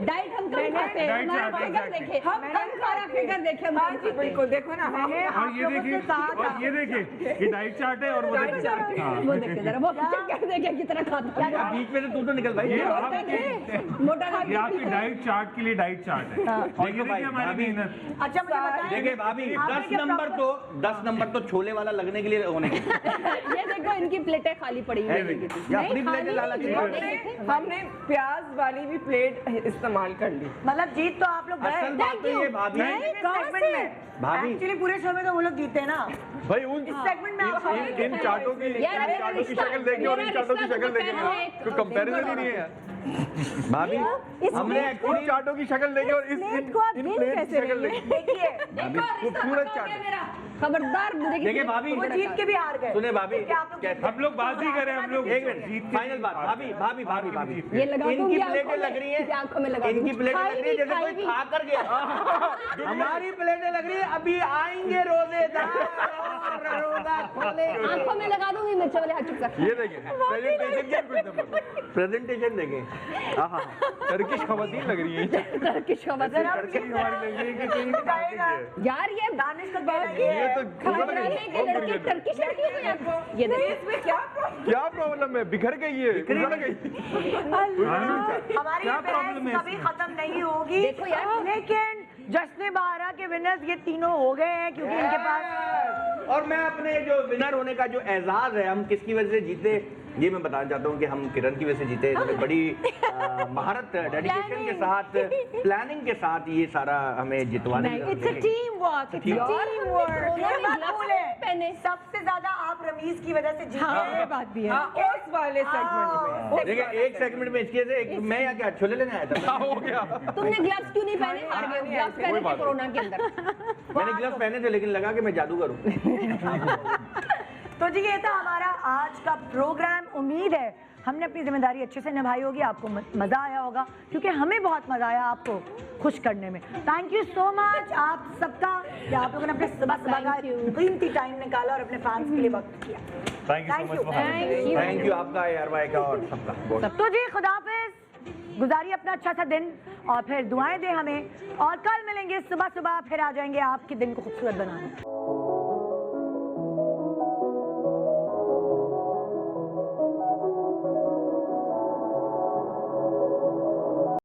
डाइट हम कम खाते हैं, डाइट हमारा चाहते हैं, फिगर exactly. देखे, हम हमारा फिगर देखे, हम हाँ कम जी खाते हैं। बिल्कुल, देखो ना हम और ये देखिए ये डाइट चार्ट है और वो डाइट देखिए चार्ट है। वो देखे जरा, वो चेक देखे कितना खाता है। बीच में से तू तो निकल भाई। ये मोटा आपकी देखे, मोटा ये आपकी डाइट चार्ट के लिए डाइट चार्ट है और ये देखो भाई, देखिए हमारी भाभी। मेहनत। अच्छा मुझे बताएं देखिए भाभी, आपने 10 क्या नंबर तो छोले वाला लगने के लिए होने के ये देखो इनकी प्लेटें खाली पड़ी हुई है हैं। देखिए, ये अपनी प्लेटें लाला की हमने प्याज वाली भी प्लेट इस्तेमाल कर ली। मतलब जीत तो आप लोग असल गए बात तो ये भाभी सेगमेंट में भाभी। एक्चुअली पूरे शो में तो वो लोग जीते ना भाई उन इस सेगमेंट में आप इन चार्टों की यार, मेरा चार्टों की रिश्ता- शक्ल देखे और इन मेरा चार्टों की रिश्ता शक्ल तो देखे पहले एक- कोई कंपैरिजन ही नहीं है यार। भाभी हमने इन एक्चुअली चार्टों की शक्ल देखे और इस प्लेट को आप इन गिन प्लेट की कैसे शक्ल रही देखे। देखिए खूबसूरत चार्ट। खबरदार मुझे देखिए भाभी, वो जीत के भी हार गए सुने भाभी, क्या आप लोग कैसे- हम लोग बाजी करें हम लोग एक मिनट, फाइनल बात, भाभी भाभी भाभी भाभी ये लगा इनकी दूंगी प्लेटें आंखों लग रही में, आंखों में हैं, लगा इनकी दूंगी। प्लेटें लग रही है जैसे खाई कोई भी। खा कर गया। हमारी प्लेटें लग रही है अभी आएंगे रोजेदार और रोजा खोले। आंखों में लगा दूंगी मिर्च वाले, हाथ चुप कर। ये देखिए प्रेजेंटेशन क्या कुछ नंबर प्रेजेंटेशन देखें। आहा, टर्किश खवातीन लग रही है। टर्किश का मतलब लड़की हमारी लग रही है कि कहीं खाते हैं। यार ये दानिश का बात ये तो खाने के लड़के टर्किश लड़की है यार। ये देखो इसमें क्या क्या प्रॉब्लम है? बिखर गई है, उजड़ गई। हमारी क्या बहस प्रॉब्लम है कभी खत्म नहीं होगी देखो यार। लेकिन जश्न बहारा के विनर्स ये तीनों हो गए हैं क्योंकि इनके पास और मैं अपने जो विनर होने का जो एजाज है, हम किसकी वजह से जीते ये मैं बताना चाहता हूँ कि हम किरण की वजह से जीते। इन्होंने बड़ी महारत, डेडिकेशन के साथ, प्लानिंग के साथ ये सारा हमें जितवाने की it's a team work, it's a team work. उन्होंने ग्लव्स पहने। सबसे ज्यादा आप रमीज की वजह से जीते हाँ हैं ये बात भी है। हाँ उस वाले सेगमेंट में। देखिए एक सेगमेंट में इसके से एक मैं या क्या छोले लेने आया था। हो गया। तुमने ग्लव्स क्यों नहीं पहने? हार गए। ग्लव्स पहने थे कोरोना के अंदर। मैंने ग्लव्स पहने थे लेकिन लगा कि मैं जादूगर हूँ। तो जी ये था हमारा आज का प्रोग्राम। उम्मीद है हमने अपनी जिम्मेदारी अच्छे से निभाई होगी, आपको मजा आया होगा क्योंकि हमें बहुत मजा आया आपको खुश करने में। थैंक यू सो मच आप सबका कि आप लोगों ने अपने सुबह का कीमती टाइम निकाला और अपने फैंस के लिए वक्त किया। Thank you so much. Thank you आपका, ARY का और सबका। तो जी खुदाफिज, गुजारिए अपना अच्छा सा दिन और फिर दुआएं दें हमें और कल मिलेंगे सुबह सुबह, फिर आ जाएंगे आपके दिन को खूबसूरत बनाने।